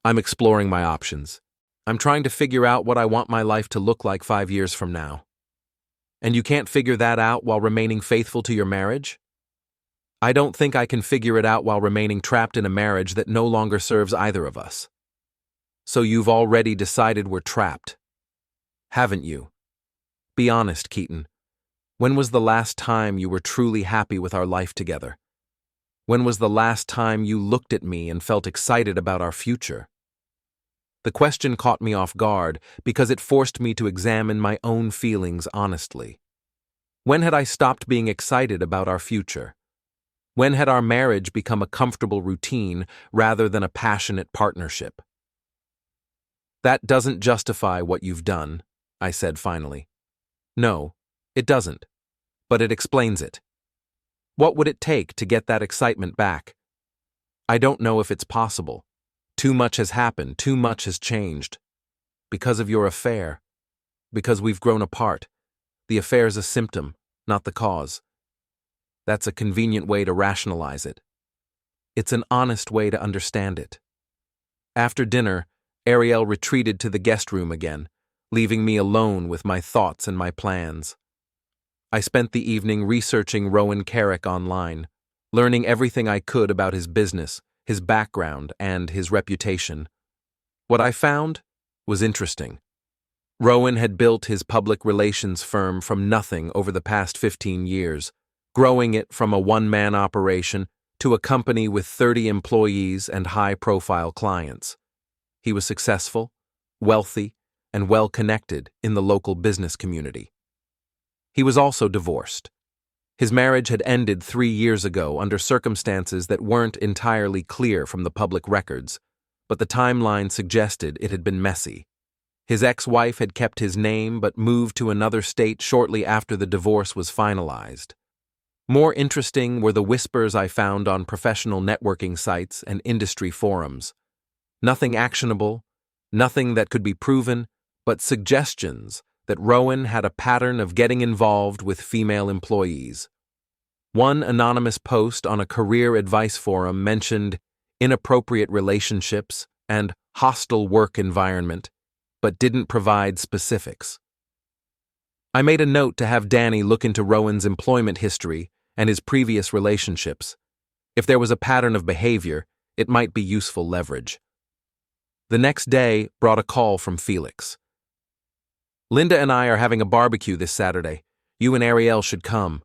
"I'm exploring my options. I'm trying to figure out what I want my life to look like 5 years from now." "And you can't figure that out while remaining faithful to your marriage?" "I don't think I can figure it out while remaining trapped in a marriage that no longer serves either of us." "So you've already decided we're trapped, haven't you? Be honest, Keaton. When was the last time you were truly happy with our life together? When was the last time you looked at me and felt excited about our future?" The question caught me off guard because it forced me to examine my own feelings honestly. When had I stopped being excited about our future? When had our marriage become a comfortable routine rather than a passionate partnership? "That doesn't justify what you've done," I said finally. "No, it doesn't. But it explains it. What would it take to get that excitement back?" "I don't know if it's possible. Too much has happened, too much has changed. Because of your affair. Because we've grown apart. The affair's a symptom, not the cause." That's a convenient way to rationalize it. It's an honest way to understand it. After dinner, Arielle retreated to the guest room again, leaving me alone with my thoughts and my plans. I spent the evening researching Rowan Kerrick online, learning everything I could about his business, his background, and his reputation. What I found was interesting. Rowan had built his public relations firm from nothing over the past 15 years, growing it from a one-man operation to a company with 30 employees and high-profile clients. He was successful, wealthy, and well-connected in the local business community. He was also divorced. His marriage had ended 3 years ago under circumstances that weren't entirely clear from the public records, but the timeline suggested it had been messy. His ex-wife had kept his name but moved to another state shortly after the divorce was finalized. More interesting were the whispers I found on professional networking sites and industry forums. Nothing actionable, nothing that could be proven, but suggestions that Rowan had a pattern of getting involved with female employees. One anonymous post on a career advice forum mentioned inappropriate relationships and hostile work environment, but didn't provide specifics. I made a note to have Danny look into Rowan's employment history and his previous relationships. If there was a pattern of behavior, it might be useful leverage. The next day brought a call from Felix. "Linda and I are having a barbecue this Saturday. You and Arielle should come."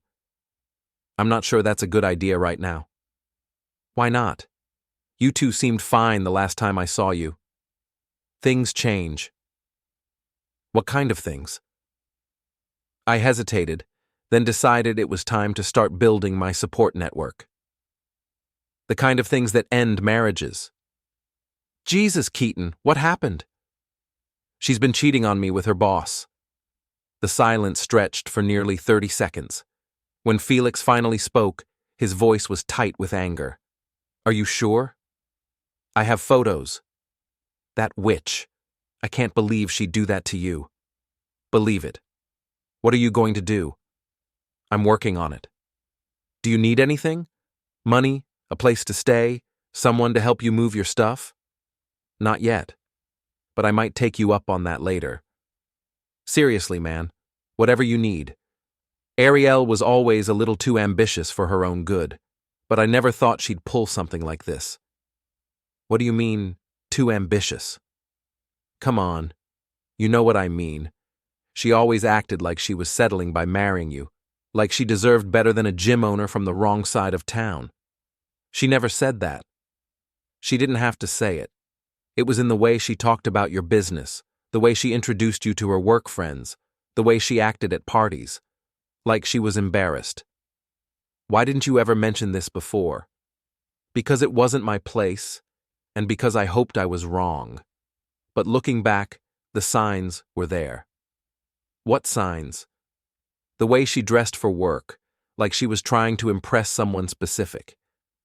"I'm not sure that's a good idea right now." "Why not? You two seemed fine the last time I saw you." "Things change." "What kind of things?" I hesitated, then decided it was time to start building my support network. "The kind of things that end marriages." "Jesus, Keaton, what happened?" "She's been cheating on me with her boss." The silence stretched for nearly 30 seconds. When Felix finally spoke, his voice was tight with anger. "Are you sure?" "I have photos." "That witch. I can't believe she'd do that to you." "Believe it." "What are you going to do?" "I'm working on it." "Do you need anything? Money? A place to stay? Someone to help you move your stuff?" "Not yet. But I might take you up on that later." "Seriously, man. Whatever you need." Arielle was always a little too ambitious for her own good, but I never thought she'd pull something like this. "What do you mean, too ambitious?" "Come on. You know what I mean. She always acted like she was settling by marrying you, like she deserved better than a gym owner from the wrong side of town. She never said that. She didn't have to say it. It was in the way she talked about your business, the way she introduced you to her work friends, the way she acted at parties, like she was embarrassed. Why didn't you ever mention this before? Because it wasn't my place, and because I hoped I was wrong. But looking back, the signs were there." "What signs?" "The way she dressed for work, like she was trying to impress someone specific.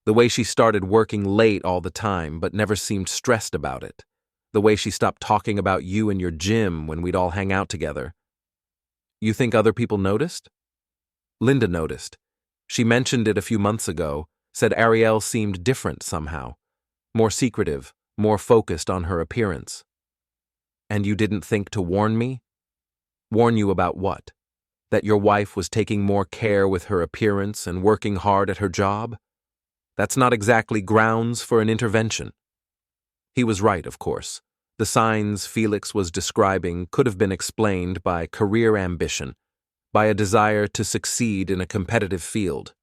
The way she started working late all the time but never seemed stressed about it. The way she stopped talking about you and your gym when we'd all hang out together." "You think other people noticed?" "Linda noticed. She mentioned it a few months ago, said Arielle seemed different somehow. More secretive, more focused on her appearance." "And you didn't think to warn me?" "Warn you about what? That your wife was taking more care with her appearance and working hard at her job? That's not exactly grounds for an intervention." He was right, of course. The signs Felix was describing could have been explained by career ambition, by a desire to succeed in a competitive field.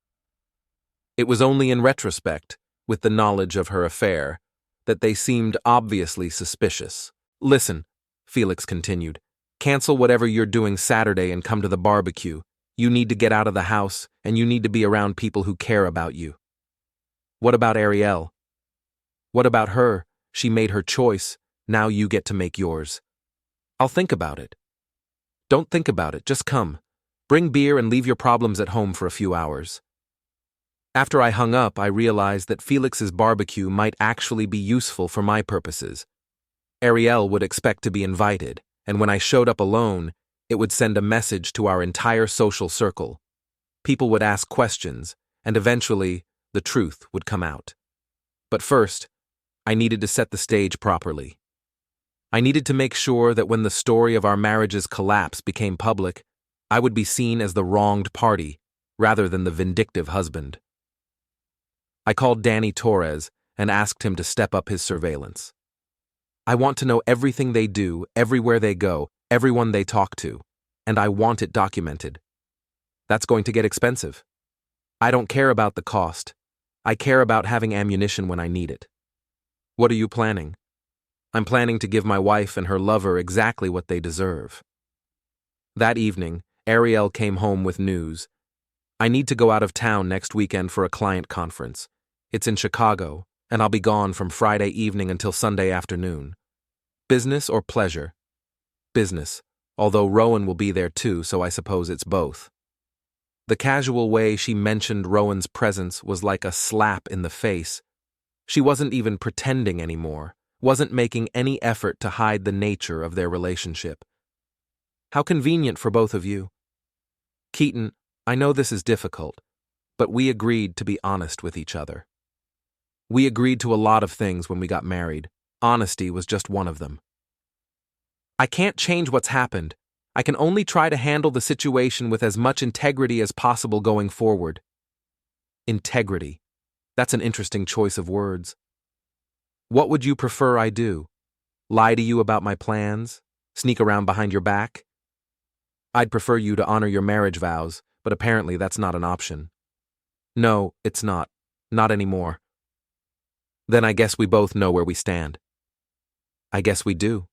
It was only in retrospect, with the knowledge of her affair, that they seemed obviously suspicious. "Listen," Felix continued, "cancel whatever you're doing Saturday and come to the barbecue. You need to get out of the house, and you need to be around people who care about you." "What about Arielle?" "What about her? She made her choice. Now you get to make yours." "I'll think about it." "Don't think about it, just come. Bring beer and leave your problems at home for a few hours." After I hung up, I realized that Felix's barbecue might actually be useful for my purposes. Arielle would expect to be invited, and when I showed up alone, it would send a message to our entire social circle. People would ask questions, and eventually, the truth would come out. But first, I needed to set the stage properly. I needed to make sure that when the story of our marriage's collapse became public, I would be seen as the wronged party, rather than the vindictive husband. I called Danny Torres and asked him to step up his surveillance. "I want to know everything they do, everywhere they go, everyone they talk to, and I want it documented." "That's going to get expensive." "I don't care about the cost. I care about having ammunition when I need it." "What are you planning?" "I'm planning to give my wife and her lover exactly what they deserve." That evening, Arielle came home with news. "I need to go out of town next weekend for a client conference. It's in Chicago, and I'll be gone from Friday evening until Sunday afternoon." "Business or pleasure?" "Business, although Rowan will be there too, so I suppose it's both." The casual way she mentioned Rowan's presence was like a slap in the face. She wasn't even pretending anymore, wasn't making any effort to hide the nature of their relationship. How convenient for both of you. Keaton, I know this is difficult, but we agreed to be honest with each other. We agreed to a lot of things when we got married. Honesty was just one of them. I can't change what's happened. I can only try to handle the situation with as much integrity as possible going forward. Integrity. That's an interesting choice of words. What would you prefer I do? Lie to you about my plans? Sneak around behind your back? I'd prefer you to honor your marriage vows, but apparently that's not an option. No, it's not. Not anymore. Then I guess we both know where we stand. I guess we do.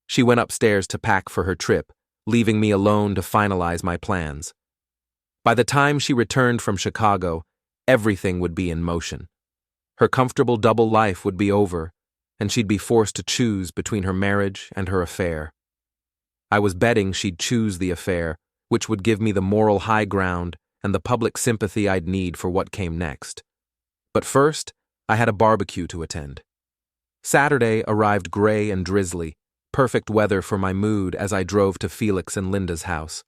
She went upstairs to pack for her trip, leaving me alone to finalize my plans. By the time she returned from Chicago, everything would be in motion. Her comfortable double life would be over, and she'd be forced to choose between her marriage and her affair. I was betting she'd choose the affair, which would give me the moral high ground and the public sympathy I'd need for what came next. But first, I had a barbecue to attend. Saturday arrived gray and drizzly, perfect weather for my mood as I drove to Felix and Linda's house.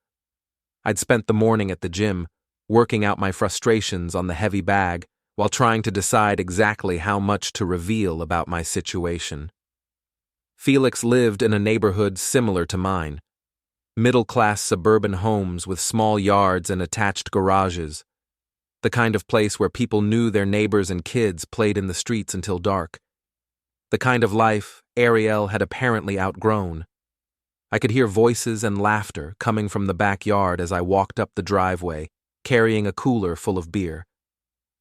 I'd spent the morning at the gym, working out my frustrations on the heavy bag while trying to decide exactly how much to reveal about my situation. Felix lived in a neighborhood similar to mine. Middle-class suburban homes with small yards and attached garages. The kind of place where people knew their neighbors and kids played in the streets until dark. The kind of life Arielle had apparently outgrown. I could hear voices and laughter coming from the backyard as I walked up the driveway, carrying a cooler full of beer.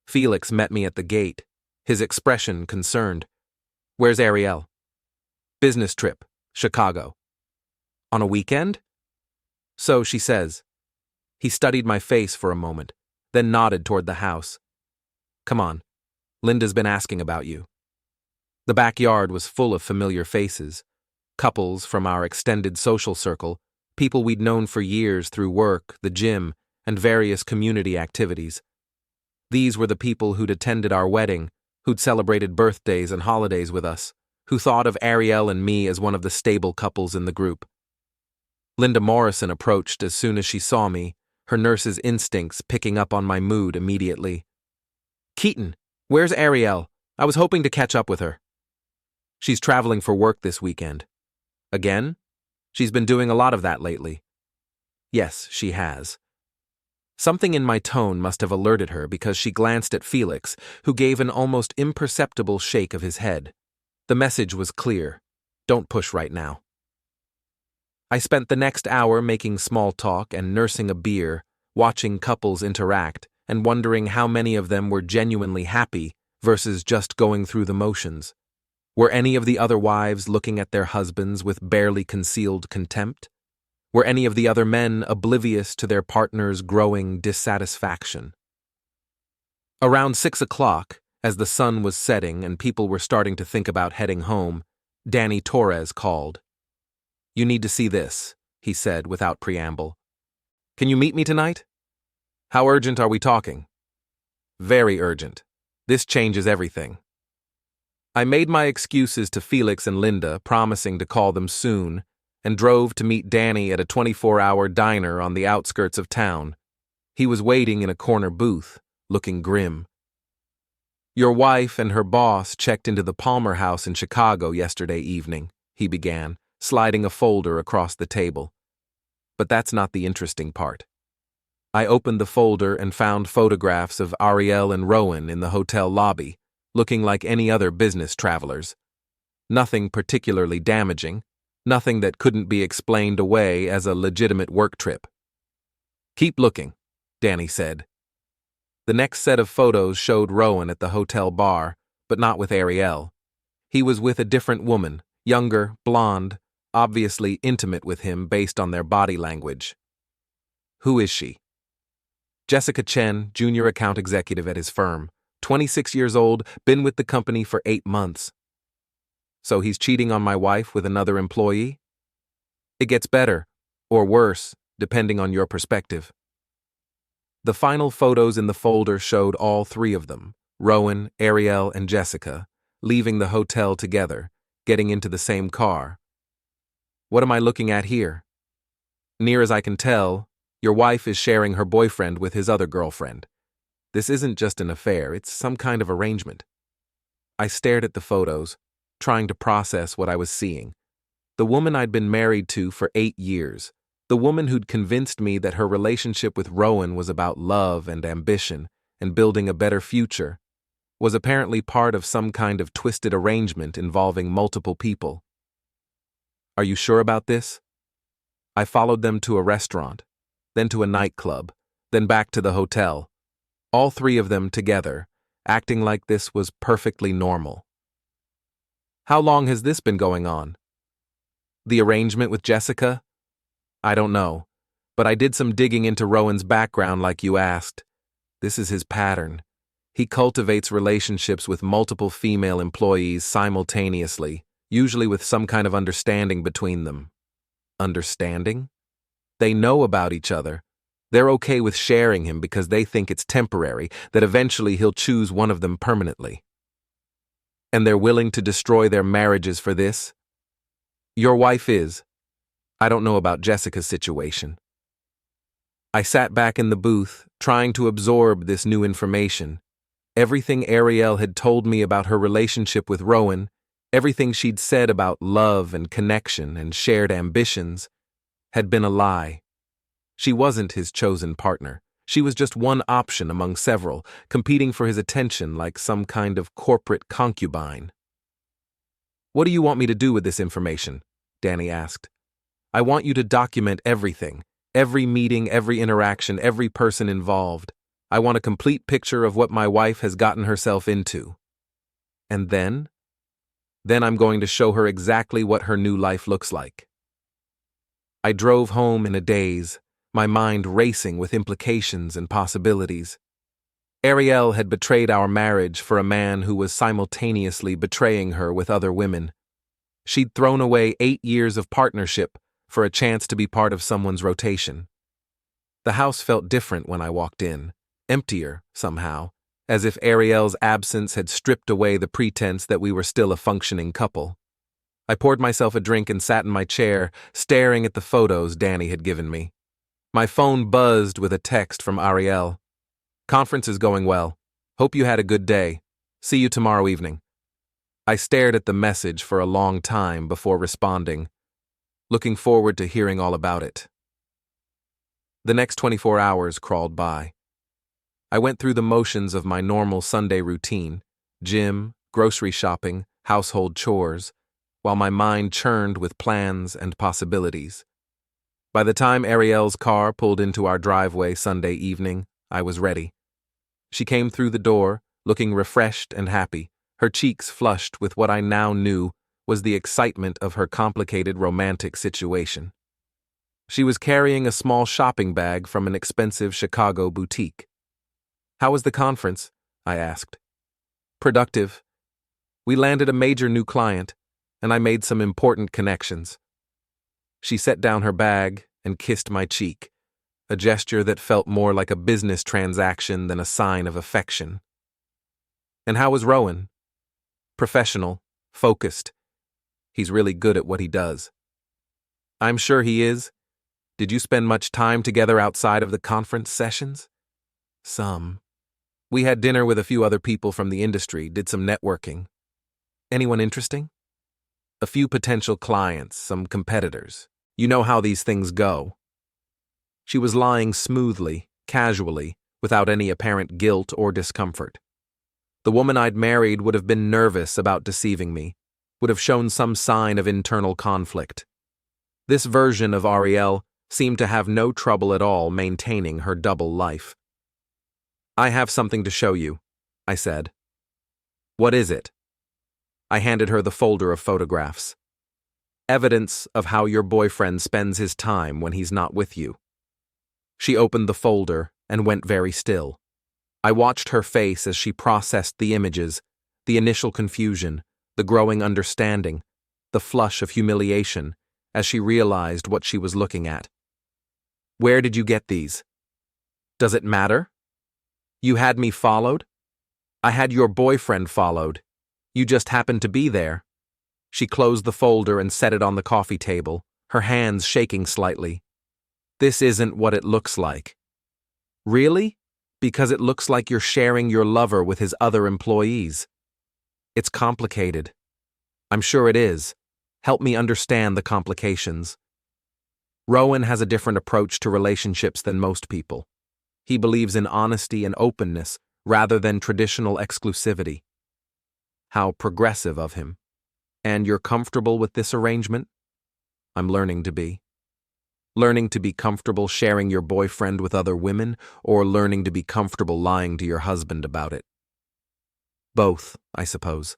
Felix met me at the gate, his expression concerned. Where's Arielle? Business trip, Chicago. On a weekend? So she says. He studied my face for a moment, then nodded toward the house. Come on, Linda's been asking about you. The backyard was full of familiar faces, couples from our extended social circle, people we'd known for years through work, the gym, and various community activities. These were the people who'd attended our wedding, who'd celebrated birthdays and holidays with us, who thought of Arielle and me as one of the stable couples in the group. Linda Morrison approached as soon as she saw me, her nurse's instincts picking up on my mood immediately. Keaton, where's Arielle? I was hoping to catch up with her. She's traveling for work this weekend. Again? She's been doing a lot of that lately. Yes, she has. Something in my tone must have alerted her because she glanced at Felix, who gave an almost imperceptible shake of his head. The message was clear. Don't push right now. I spent the next hour making small talk and nursing a beer, watching couples interact and wondering how many of them were genuinely happy versus just going through the motions. Were any of the other wives looking at their husbands with barely concealed contempt? Were any of the other men oblivious to their partner's growing dissatisfaction? Around 6 o'clock, as the sun was setting and people were starting to think about heading home, Danny Torres called. You need to see this, he said without preamble. Can you meet me tonight? How urgent are we talking? Very urgent. This changes everything. I made my excuses to Felix and Linda, promising to call them soon, and drove to meet Danny at a 24-hour diner on the outskirts of town. He was waiting in a corner booth, looking grim. Your wife and her boss checked into the Palmer House in Chicago yesterday evening, he began, sliding a folder across the table. But that's not the interesting part. I opened the folder and found photographs of Arielle and Rowan in the hotel lobby, looking like any other business travelers. Nothing particularly damaging, nothing that couldn't be explained away as a legitimate work trip. Keep looking, Danny said. The next set of photos showed Rowan at the hotel bar, but not with Arielle. He was with a different woman, younger, blonde, obviously intimate with him based on their body language. Who is she? Jessica Chen, junior account executive at his firm, 26 years old, been with the company for 8 months. So he's cheating on my wife with another employee? It gets better, or worse, depending on your perspective. The final photos in the folder showed all 3 of them, Rowan, Arielle, and Jessica, leaving the hotel together, getting into the same car. What am I looking at here? Near as I can tell, your wife is sharing her boyfriend with his other girlfriend. This isn't just an affair, it's some kind of arrangement. I stared at the photos, trying to process what I was seeing. The woman I'd been married to for 8 years, the woman who'd convinced me that her relationship with Rowan was about love and ambition and building a better future, was apparently part of some kind of twisted arrangement involving multiple people. Are you sure about this? I followed them to a restaurant, then to a nightclub, then back to the hotel. All 3 of them together, acting like this was perfectly normal. How long has this been going on? The arrangement with Jessica? I don't know, but I did some digging into Rowan's background like you asked. This is his pattern. He cultivates relationships with multiple female employees simultaneously, usually with some kind of understanding between them. Understanding? They know about each other. They're okay with sharing him because they think it's temporary, that eventually he'll choose one of them permanently. And they're willing to destroy their marriages for this? Your wife is. I don't know about Jessica's situation. I sat back in the booth, trying to absorb this new information. Everything Arielle had told me about her relationship with Rowan, everything she'd said about love and connection and shared ambitions, had been a lie. She wasn't his chosen partner. She was just one option among several, competing for his attention like some kind of corporate concubine. What do you want me to do with this information? Danny asked. I want you to document everything, every meeting, every interaction, every person involved. I want a complete picture of what my wife has gotten herself into. And then? Then I'm going to show her exactly what her new life looks like. I drove home in a daze, my mind racing with implications and possibilities. Arielle had betrayed our marriage for a man who was simultaneously betraying her with other women. She'd thrown away 8 years of partnership for a chance to be part of someone's rotation. The house felt different when I walked in, emptier, somehow, as if Arielle's absence had stripped away the pretense that we were still a functioning couple. I poured myself a drink and sat in my chair, staring at the photos Danny had given me. My phone buzzed with a text from Arielle. Conference is going well. Hope you had a good day. See you tomorrow evening. I stared at the message for a long time before responding, looking forward to hearing all about it. The next 24 hours crawled by. I went through the motions of my normal Sunday routine, gym, grocery shopping, household chores, while my mind churned with plans and possibilities. By the time Arielle's car pulled into our driveway Sunday evening, I was ready. She came through the door, looking refreshed and happy, her cheeks flushed with what I now knew was the excitement of her complicated romantic situation. She was carrying a small shopping bag from an expensive Chicago boutique. How was the conference? I asked. Productive. We landed a major new client, and I made some important connections. She set down her bag and kissed my cheek, a gesture that felt more like a business transaction than a sign of affection. And how was Rowan? Professional, focused. He's really good at what he does. I'm sure he is. Did you spend much time together outside of the conference sessions? Some. We had dinner with a few other people from the industry, did some networking. Anyone interesting? A few potential clients, some competitors. You know how these things go. She was lying smoothly, casually, without any apparent guilt or discomfort. The woman I'd married would have been nervous about deceiving me, would have shown some sign of internal conflict. This version of Arielle seemed to have no trouble at all maintaining her double life. I have something to show you, I said. What is it? I handed her the folder of photographs. Evidence of how your boyfriend spends his time when he's not with you. She opened the folder and went very still. I watched her face as she processed the images, the initial confusion, the growing understanding, the flush of humiliation, as she realized what she was looking at. Where did you get these? Does it matter? You had me followed? I had your boyfriend followed. You just happened to be there. She closed the folder and set it on the coffee table, her hands shaking slightly. This isn't what it looks like. Really? Because it looks like you're sharing your lover with his other employees. It's complicated. I'm sure it is. Help me understand the complications. Rowan has a different approach to relationships than most people. He believes in honesty and openness rather than traditional exclusivity. How progressive of him. And you're comfortable with this arrangement? I'm learning to be. Learning to be comfortable sharing your boyfriend with other women, or learning to be comfortable lying to your husband about it? Both, I suppose.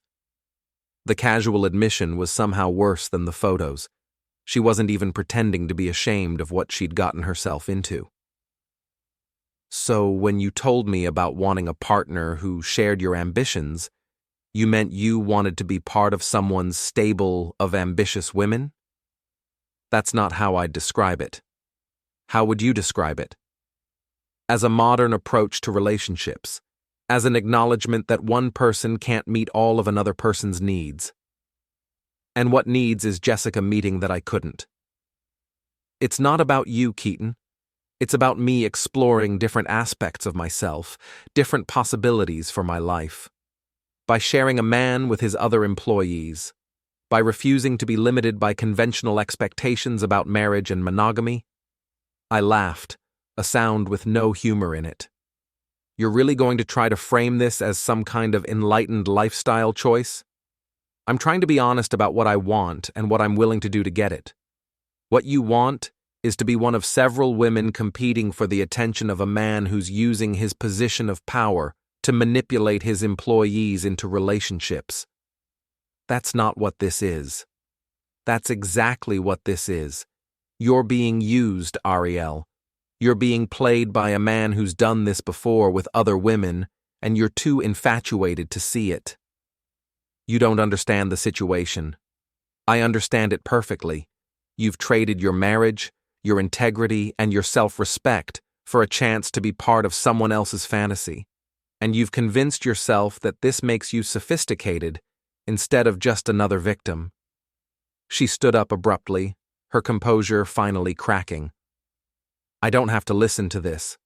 The casual admission was somehow worse than the photos. She wasn't even pretending to be ashamed of what she'd gotten herself into. So when you told me about wanting a partner who shared your ambitions, you meant you wanted to be part of someone's stable of ambitious women? That's not how I'd describe it. How would you describe it? As a modern approach to relationships, as an acknowledgement that one person can't meet all of another person's needs. And what needs is Jessica meeting that I couldn't? It's not about you, Keaton. It's about me exploring different aspects of myself, different possibilities for my life. By sharing a man with his other employees, by refusing to be limited by conventional expectations about marriage and monogamy. I laughed, a sound with no humor in it. You're really going to try to frame this as some kind of enlightened lifestyle choice? I'm trying to be honest about what I want and what I'm willing to do to get it. What you want is to be one of several women competing for the attention of a man who's using his position of power to manipulate his employees into relationships. That's not what this is. That's exactly what this is. You're being used, Arielle. You're being played by a man who's done this before with other women, and you're too infatuated to see it. You don't understand the situation. I understand it perfectly. You've traded your marriage, your integrity, and your self-respect for a chance to be part of someone else's fantasy. And you've convinced yourself that this makes you sophisticated instead of just another victim. She stood up abruptly, her composure finally cracking. I don't have to listen to this.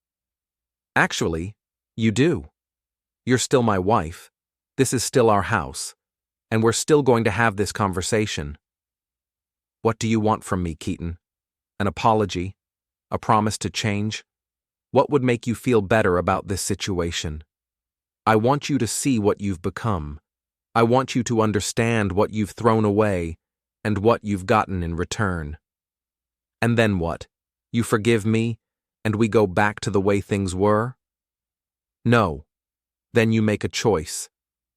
Actually, you do. You're still my wife. This is still our house. And we're still going to have this conversation. What do you want from me, Keaton? An apology? A promise to change? What would make you feel better about this situation? I want you to see what you've become. I want you to understand what you've thrown away and what you've gotten in return. And then what? You forgive me and we go back to the way things were? No. Then you make a choice.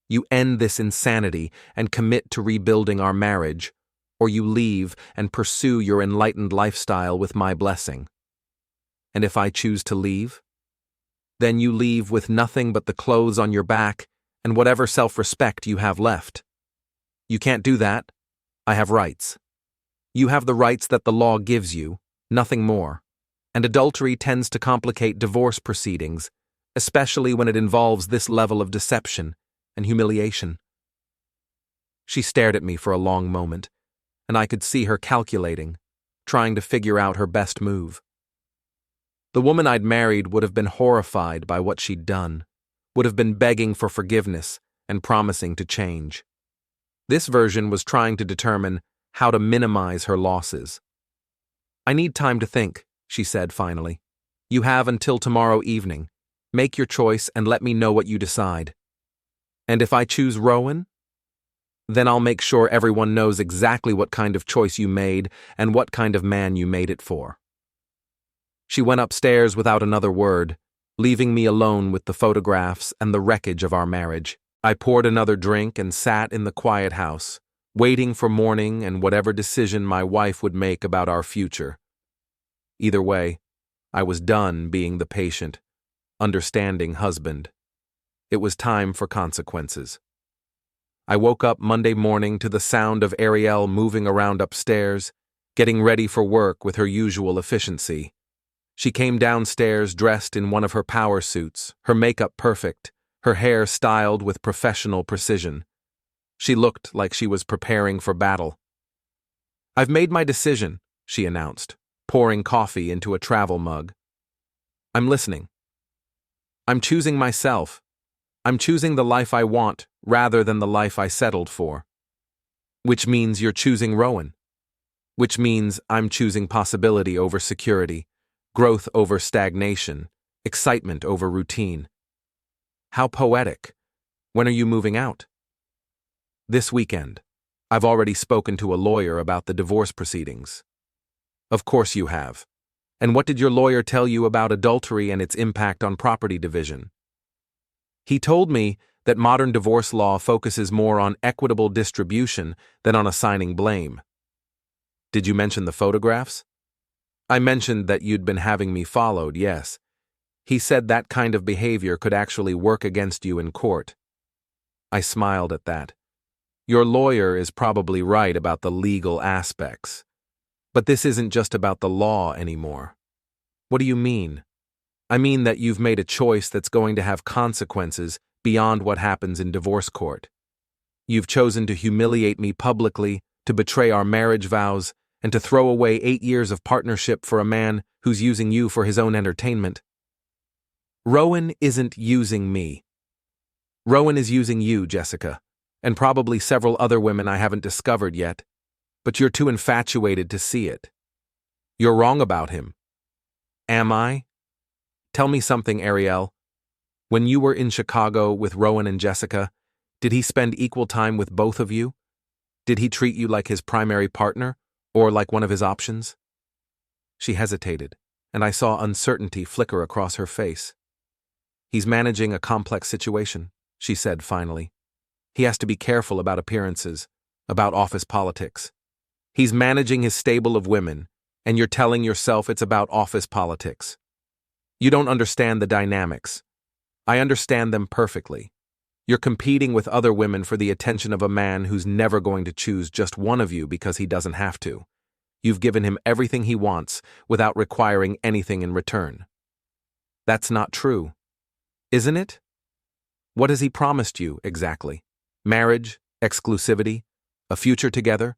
You end this insanity and commit to rebuilding our marriage, or you leave and pursue your enlightened lifestyle with my blessing. And if I choose to leave? Then you leave with nothing but the clothes on your back and whatever self-respect you have left. You can't do that. I have rights. You have the rights that the law gives you, nothing more. And adultery tends to complicate divorce proceedings, especially when it involves this level of deception and humiliation. She stared at me for a long moment, and I could see her calculating, trying to figure out her best move. The woman I'd married would have been horrified by what she'd done, would have been begging for forgiveness and promising to change. This version was trying to determine how to minimize her losses. I need time to think, she said finally. You have until tomorrow evening. Make your choice and let me know what you decide. And if I choose Rowan? Then I'll make sure everyone knows exactly what kind of choice you made and what kind of man you made it for. She went upstairs without another word, leaving me alone with the photographs and the wreckage of our marriage. I poured another drink and sat in the quiet house, waiting for morning and whatever decision my wife would make about our future. Either way, I was done being the patient, understanding husband. It was time for consequences. I woke up Monday morning to the sound of Arielle moving around upstairs, getting ready for work with her usual efficiency. She came downstairs dressed in one of her power suits, her makeup perfect, her hair styled with professional precision. She looked like she was preparing for battle. I've made my decision, she announced. pouring coffee into a travel mug. I'm listening. I'm choosing myself. I'm choosing the life I want rather than the life I settled for. Which means you're choosing Rowan. Which means I'm choosing possibility over security, growth over stagnation, excitement over routine. How poetic. When are you moving out? This weekend. I've already spoken to a lawyer about the divorce proceedings. Of course you have. And what did your lawyer tell you about adultery and its impact on property division? He told me that modern divorce law focuses more on equitable distribution than on assigning blame. Did you mention the photographs? I mentioned that you'd been having me followed, yes. He said that kind of behavior could actually work against you in court. I smiled at that. Your lawyer is probably right about the legal aspects. But this isn't just about the law anymore. What do you mean? I mean that you've made a choice that's going to have consequences beyond what happens in divorce court. You've chosen to humiliate me publicly, to betray our marriage vows, and to throw away 8 years of partnership for a man who's using you for his own entertainment. Rowan isn't using me. Rowan is using you, Jessica, and probably several other women I haven't discovered yet, but you're too infatuated to see it. You're wrong about him. Am I? Tell me something, Arielle. When you were in Chicago with Rowan and Jessica, did he spend equal time with both of you? Did he treat you like his primary partner, or like one of his options? She hesitated, and I saw uncertainty flicker across her face. He's managing a complex situation, she said finally. He has to be careful about appearances, about office politics. He's managing his stable of women, and you're telling yourself it's about office politics. You don't understand the dynamics. I understand them perfectly. You're competing with other women for the attention of a man who's never going to choose just one of you because he doesn't have to. You've given him everything he wants without requiring anything in return. That's not true, isn't it? What has he promised you, exactly? Marriage, exclusivity, a future together,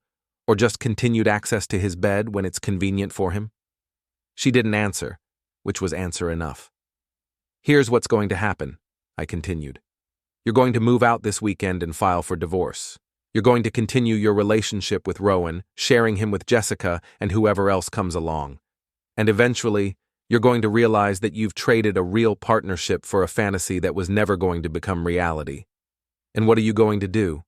or just continued access to his bed when it's convenient for him? She didn't answer, which was answer enough. Here's what's going to happen, I continued. You're going to move out this weekend and file for divorce. You're going to continue your relationship with Rowan, sharing him with Jessica and whoever else comes along. And eventually, you're going to realize that you've traded a real partnership for a fantasy that was never going to become reality. And what are you going to do?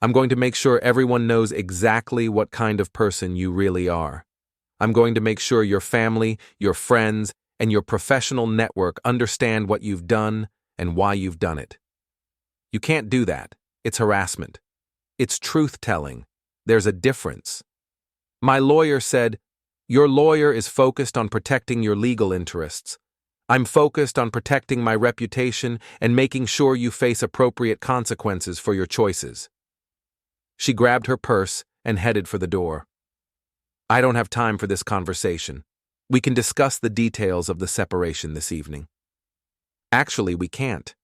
I'm going to make sure everyone knows exactly what kind of person you really are. I'm going to make sure your family, your friends, and your professional network understand what you've done and why you've done it. You can't do that. It's harassment. It's truth-telling. There's a difference. My lawyer said, your lawyer is focused on protecting your legal interests. I'm focused on protecting my reputation and making sure you face appropriate consequences for your choices. She grabbed her purse and headed for the door. I don't have time for this conversation. We can discuss the details of the separation this evening. Actually, we can't.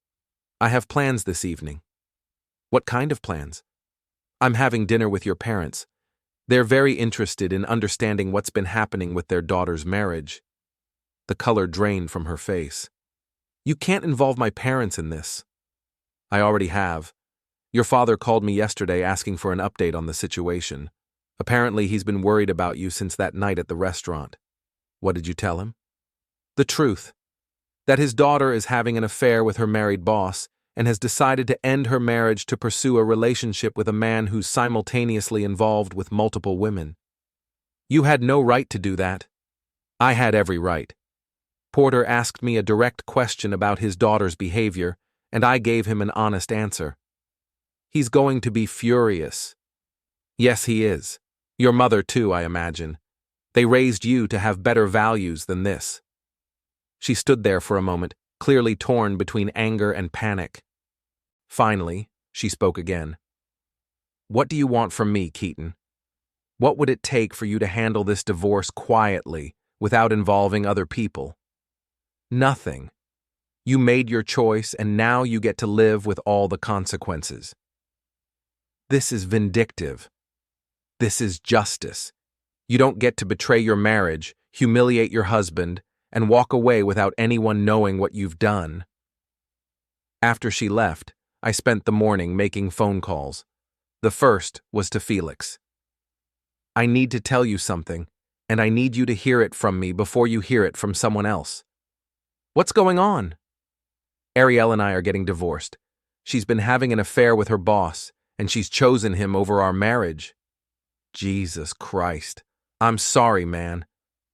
I have plans this evening. What kind of plans? I'm having dinner with your parents. They're very interested in understanding what's been happening with their daughter's marriage. The color drained from her face. You can't involve my parents in this. I already have. Your father called me yesterday asking for an update on the situation. Apparently, he's been worried about you since that night at the restaurant. What did you tell him? The truth. That his daughter is having an affair with her married boss and has decided to end her marriage to pursue a relationship with a man who's simultaneously involved with multiple women. You had no right to do that. I had every right. Porter asked me a direct question about his daughter's behavior, and I gave him an honest answer. He's going to be furious. Yes, he is. Your mother, too, I imagine. They raised you to have better values than this. She stood there for a moment, clearly torn between anger and panic. Finally, she spoke again. What do you want from me, Keaton? What would it take for you to handle this divorce quietly, without involving other people? Nothing. You made your choice, and now you get to live with all the consequences. This is vindictive. This is justice. You don't get to betray your marriage, humiliate your husband, and walk away without anyone knowing what you've done." After she left, I spent the morning making phone calls. The first was to Felix. "I need to tell you something, and I need you to hear it from me before you hear it from someone else." "What's going on?" "Arielle and I are getting divorced. She's been having an affair with her boss, and she's chosen him over our marriage." Jesus Christ. "I'm sorry, man.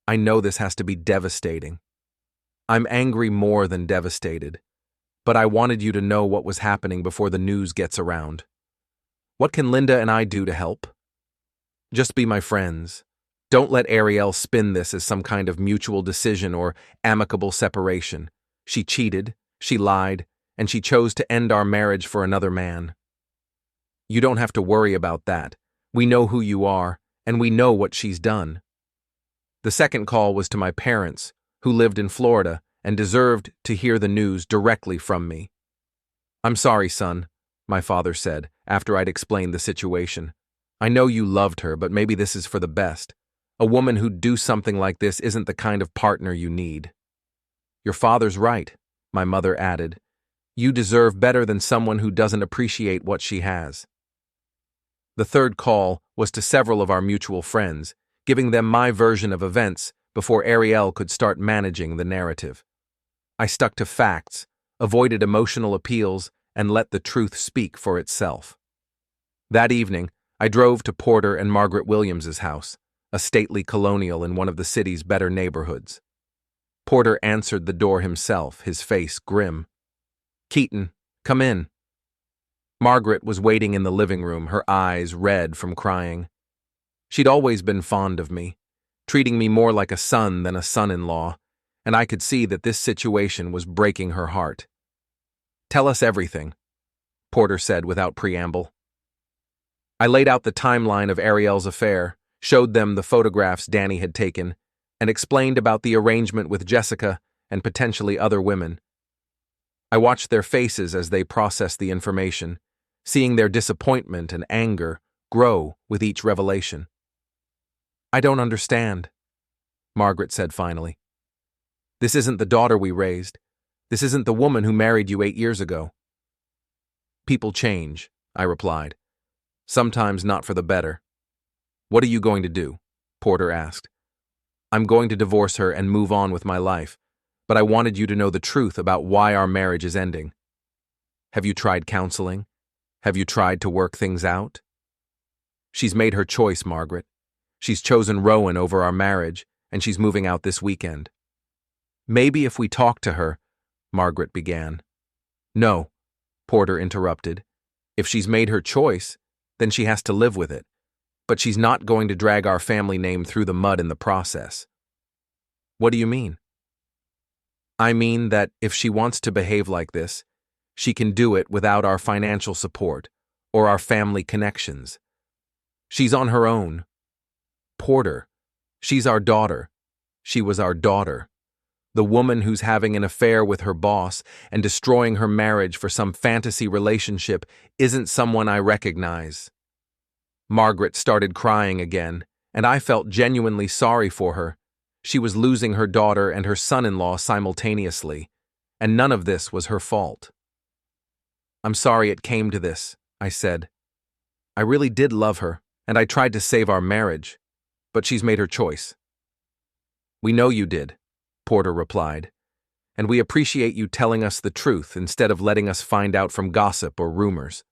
I know this has to be devastating." "I'm angry more than devastated. But I wanted you to know what was happening before the news gets around." "What can Linda and I do to help?" "Just be my friends. Don't let Arielle spin this as some kind of mutual decision or amicable separation. She cheated, she lied, and she chose to end our marriage for another man. You don't have to worry about that. We know who you are, and we know what she's done." The second call was to my parents, who lived in Florida and deserved to hear the news directly from me. "I'm sorry, son," my father said, after I'd explained the situation. "I know you loved her, but maybe this is for the best. A woman who'd do something like this isn't the kind of partner you need." "Your father's right," my mother added. "You deserve better than someone who doesn't appreciate what she has." The third call was to several of our mutual friends, giving them my version of events before Arielle could start managing the narrative. I stuck to facts, avoided emotional appeals, and let the truth speak for itself. That evening, I drove to Porter and Margaret Williams's house, a stately colonial in one of the city's better neighborhoods. Porter answered the door himself, his face grim. "Keaton, come in." Margaret was waiting in the living room, her eyes red from crying. She'd always been fond of me, treating me more like a son than a son-in-law, and I could see that this situation was breaking her heart. "Tell us everything," Porter said without preamble. I laid out the timeline of Arielle's affair, showed them the photographs Danny had taken, and explained about the arrangement with Jessica and potentially other women. I watched their faces as they processed the information, seeing their disappointment and anger grow with each revelation. "I don't understand," Margaret said finally. "This isn't the daughter we raised. This isn't the woman who married you 8 years ago." "People change," I replied. "Sometimes not for the better." "What are you going to do?" Porter asked. "I'm going to divorce her and move on with my life, but I wanted you to know the truth about why our marriage is ending." "Have you tried counseling? Have you tried to work things out?" "She's made her choice, Margaret. She's chosen Rowan over our marriage, and she's moving out this weekend." "Maybe if we talk to her," Margaret began. "No," Porter interrupted. "If she's made her choice, then she has to live with it. But she's not going to drag our family name through the mud in the process." "What do you mean?" "I mean that if she wants to behave like this, she can do it without our financial support or our family connections. She's on her own. Porter, she's our daughter. She was our daughter. The woman who's having an affair with her boss and destroying her marriage for some fantasy relationship isn't someone I recognize." Margaret started crying again, and I felt genuinely sorry for her. She was losing her daughter and her son-in-law simultaneously, and none of this was her fault. "I'm sorry it came to this," I said. "I really did love her, and I tried to save our marriage, but she's made her choice." "We know you did," Porter replied, "and we appreciate you telling us the truth instead of letting us find out from gossip or rumors."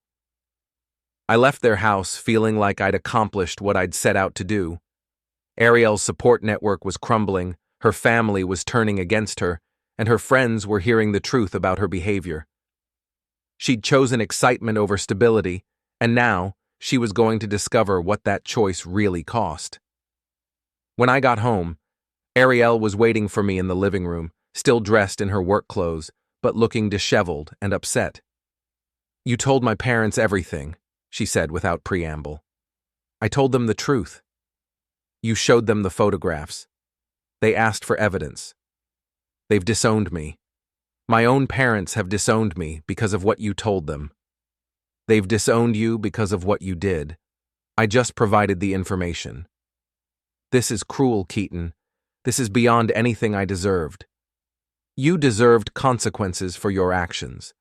I left their house feeling like I'd accomplished what I'd set out to do. Arielle's support network was crumbling, her family was turning against her, and her friends were hearing the truth about her behavior. She'd chosen excitement over stability, and now she was going to discover what that choice really cost. When I got home, Arielle was waiting for me in the living room, still dressed in her work clothes, but looking disheveled and upset. "You told my parents everything," she said without preamble. "I told them the truth. You showed them the photographs. They asked for evidence. They've disowned me. My own parents have disowned me because of what you told them. They've disowned you because of what you did. I just provided the information. This is cruel, Keaton. This is beyond anything I deserved. You deserved consequences for your actions.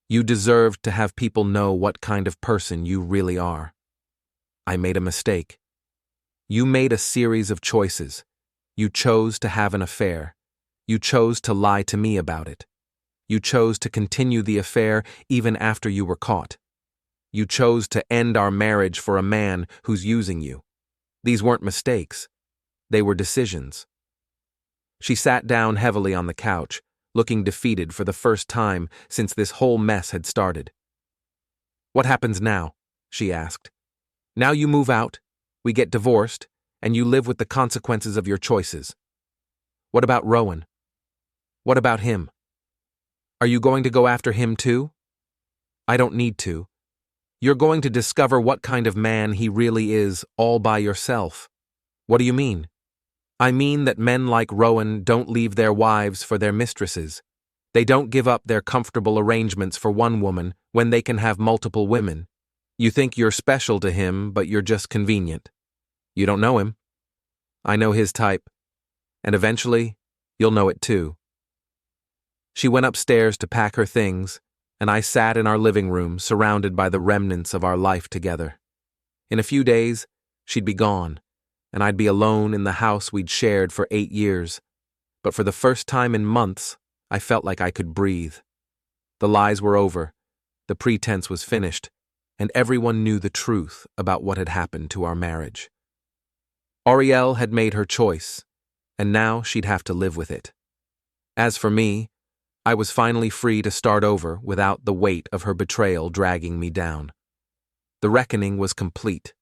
You deserved to have people know what kind of person you really are. I made a mistake. You made a series of choices. You chose to have an affair. You chose to lie to me about it. You chose to continue the affair even after you were caught. You chose to end our marriage for a man who's using you. These weren't mistakes. They were decisions. She sat down heavily on the couch, looking defeated for the first time since this whole mess had started. "What happens now?" she asked. "Now you move out, we get divorced, and you live with the consequences of your choices. What about Rowan? What about him? Are you going to go after him too?" "I don't need to. You're going to discover what kind of man he really is all by yourself." "What do you mean?" "I mean that men like Rowan don't leave their wives for their mistresses. They don't give up their comfortable arrangements for one woman when they can have multiple women. You think you're special to him, but you're just convenient. You don't know him. I know his type. And eventually, you'll know it too." She went upstairs to pack her things, and I sat in our living room surrounded by the remnants of our life together. In a few days, she'd be gone, and I'd be alone in the house we'd shared for 8 years. But for the first time in months, I felt like I could breathe. The lies were over, the pretense was finished, and everyone knew the truth about what had happened to our marriage. Arielle had made her choice, and now she'd have to live with it. As for me, I was finally free to start over without the weight of her betrayal dragging me down. The reckoning was complete.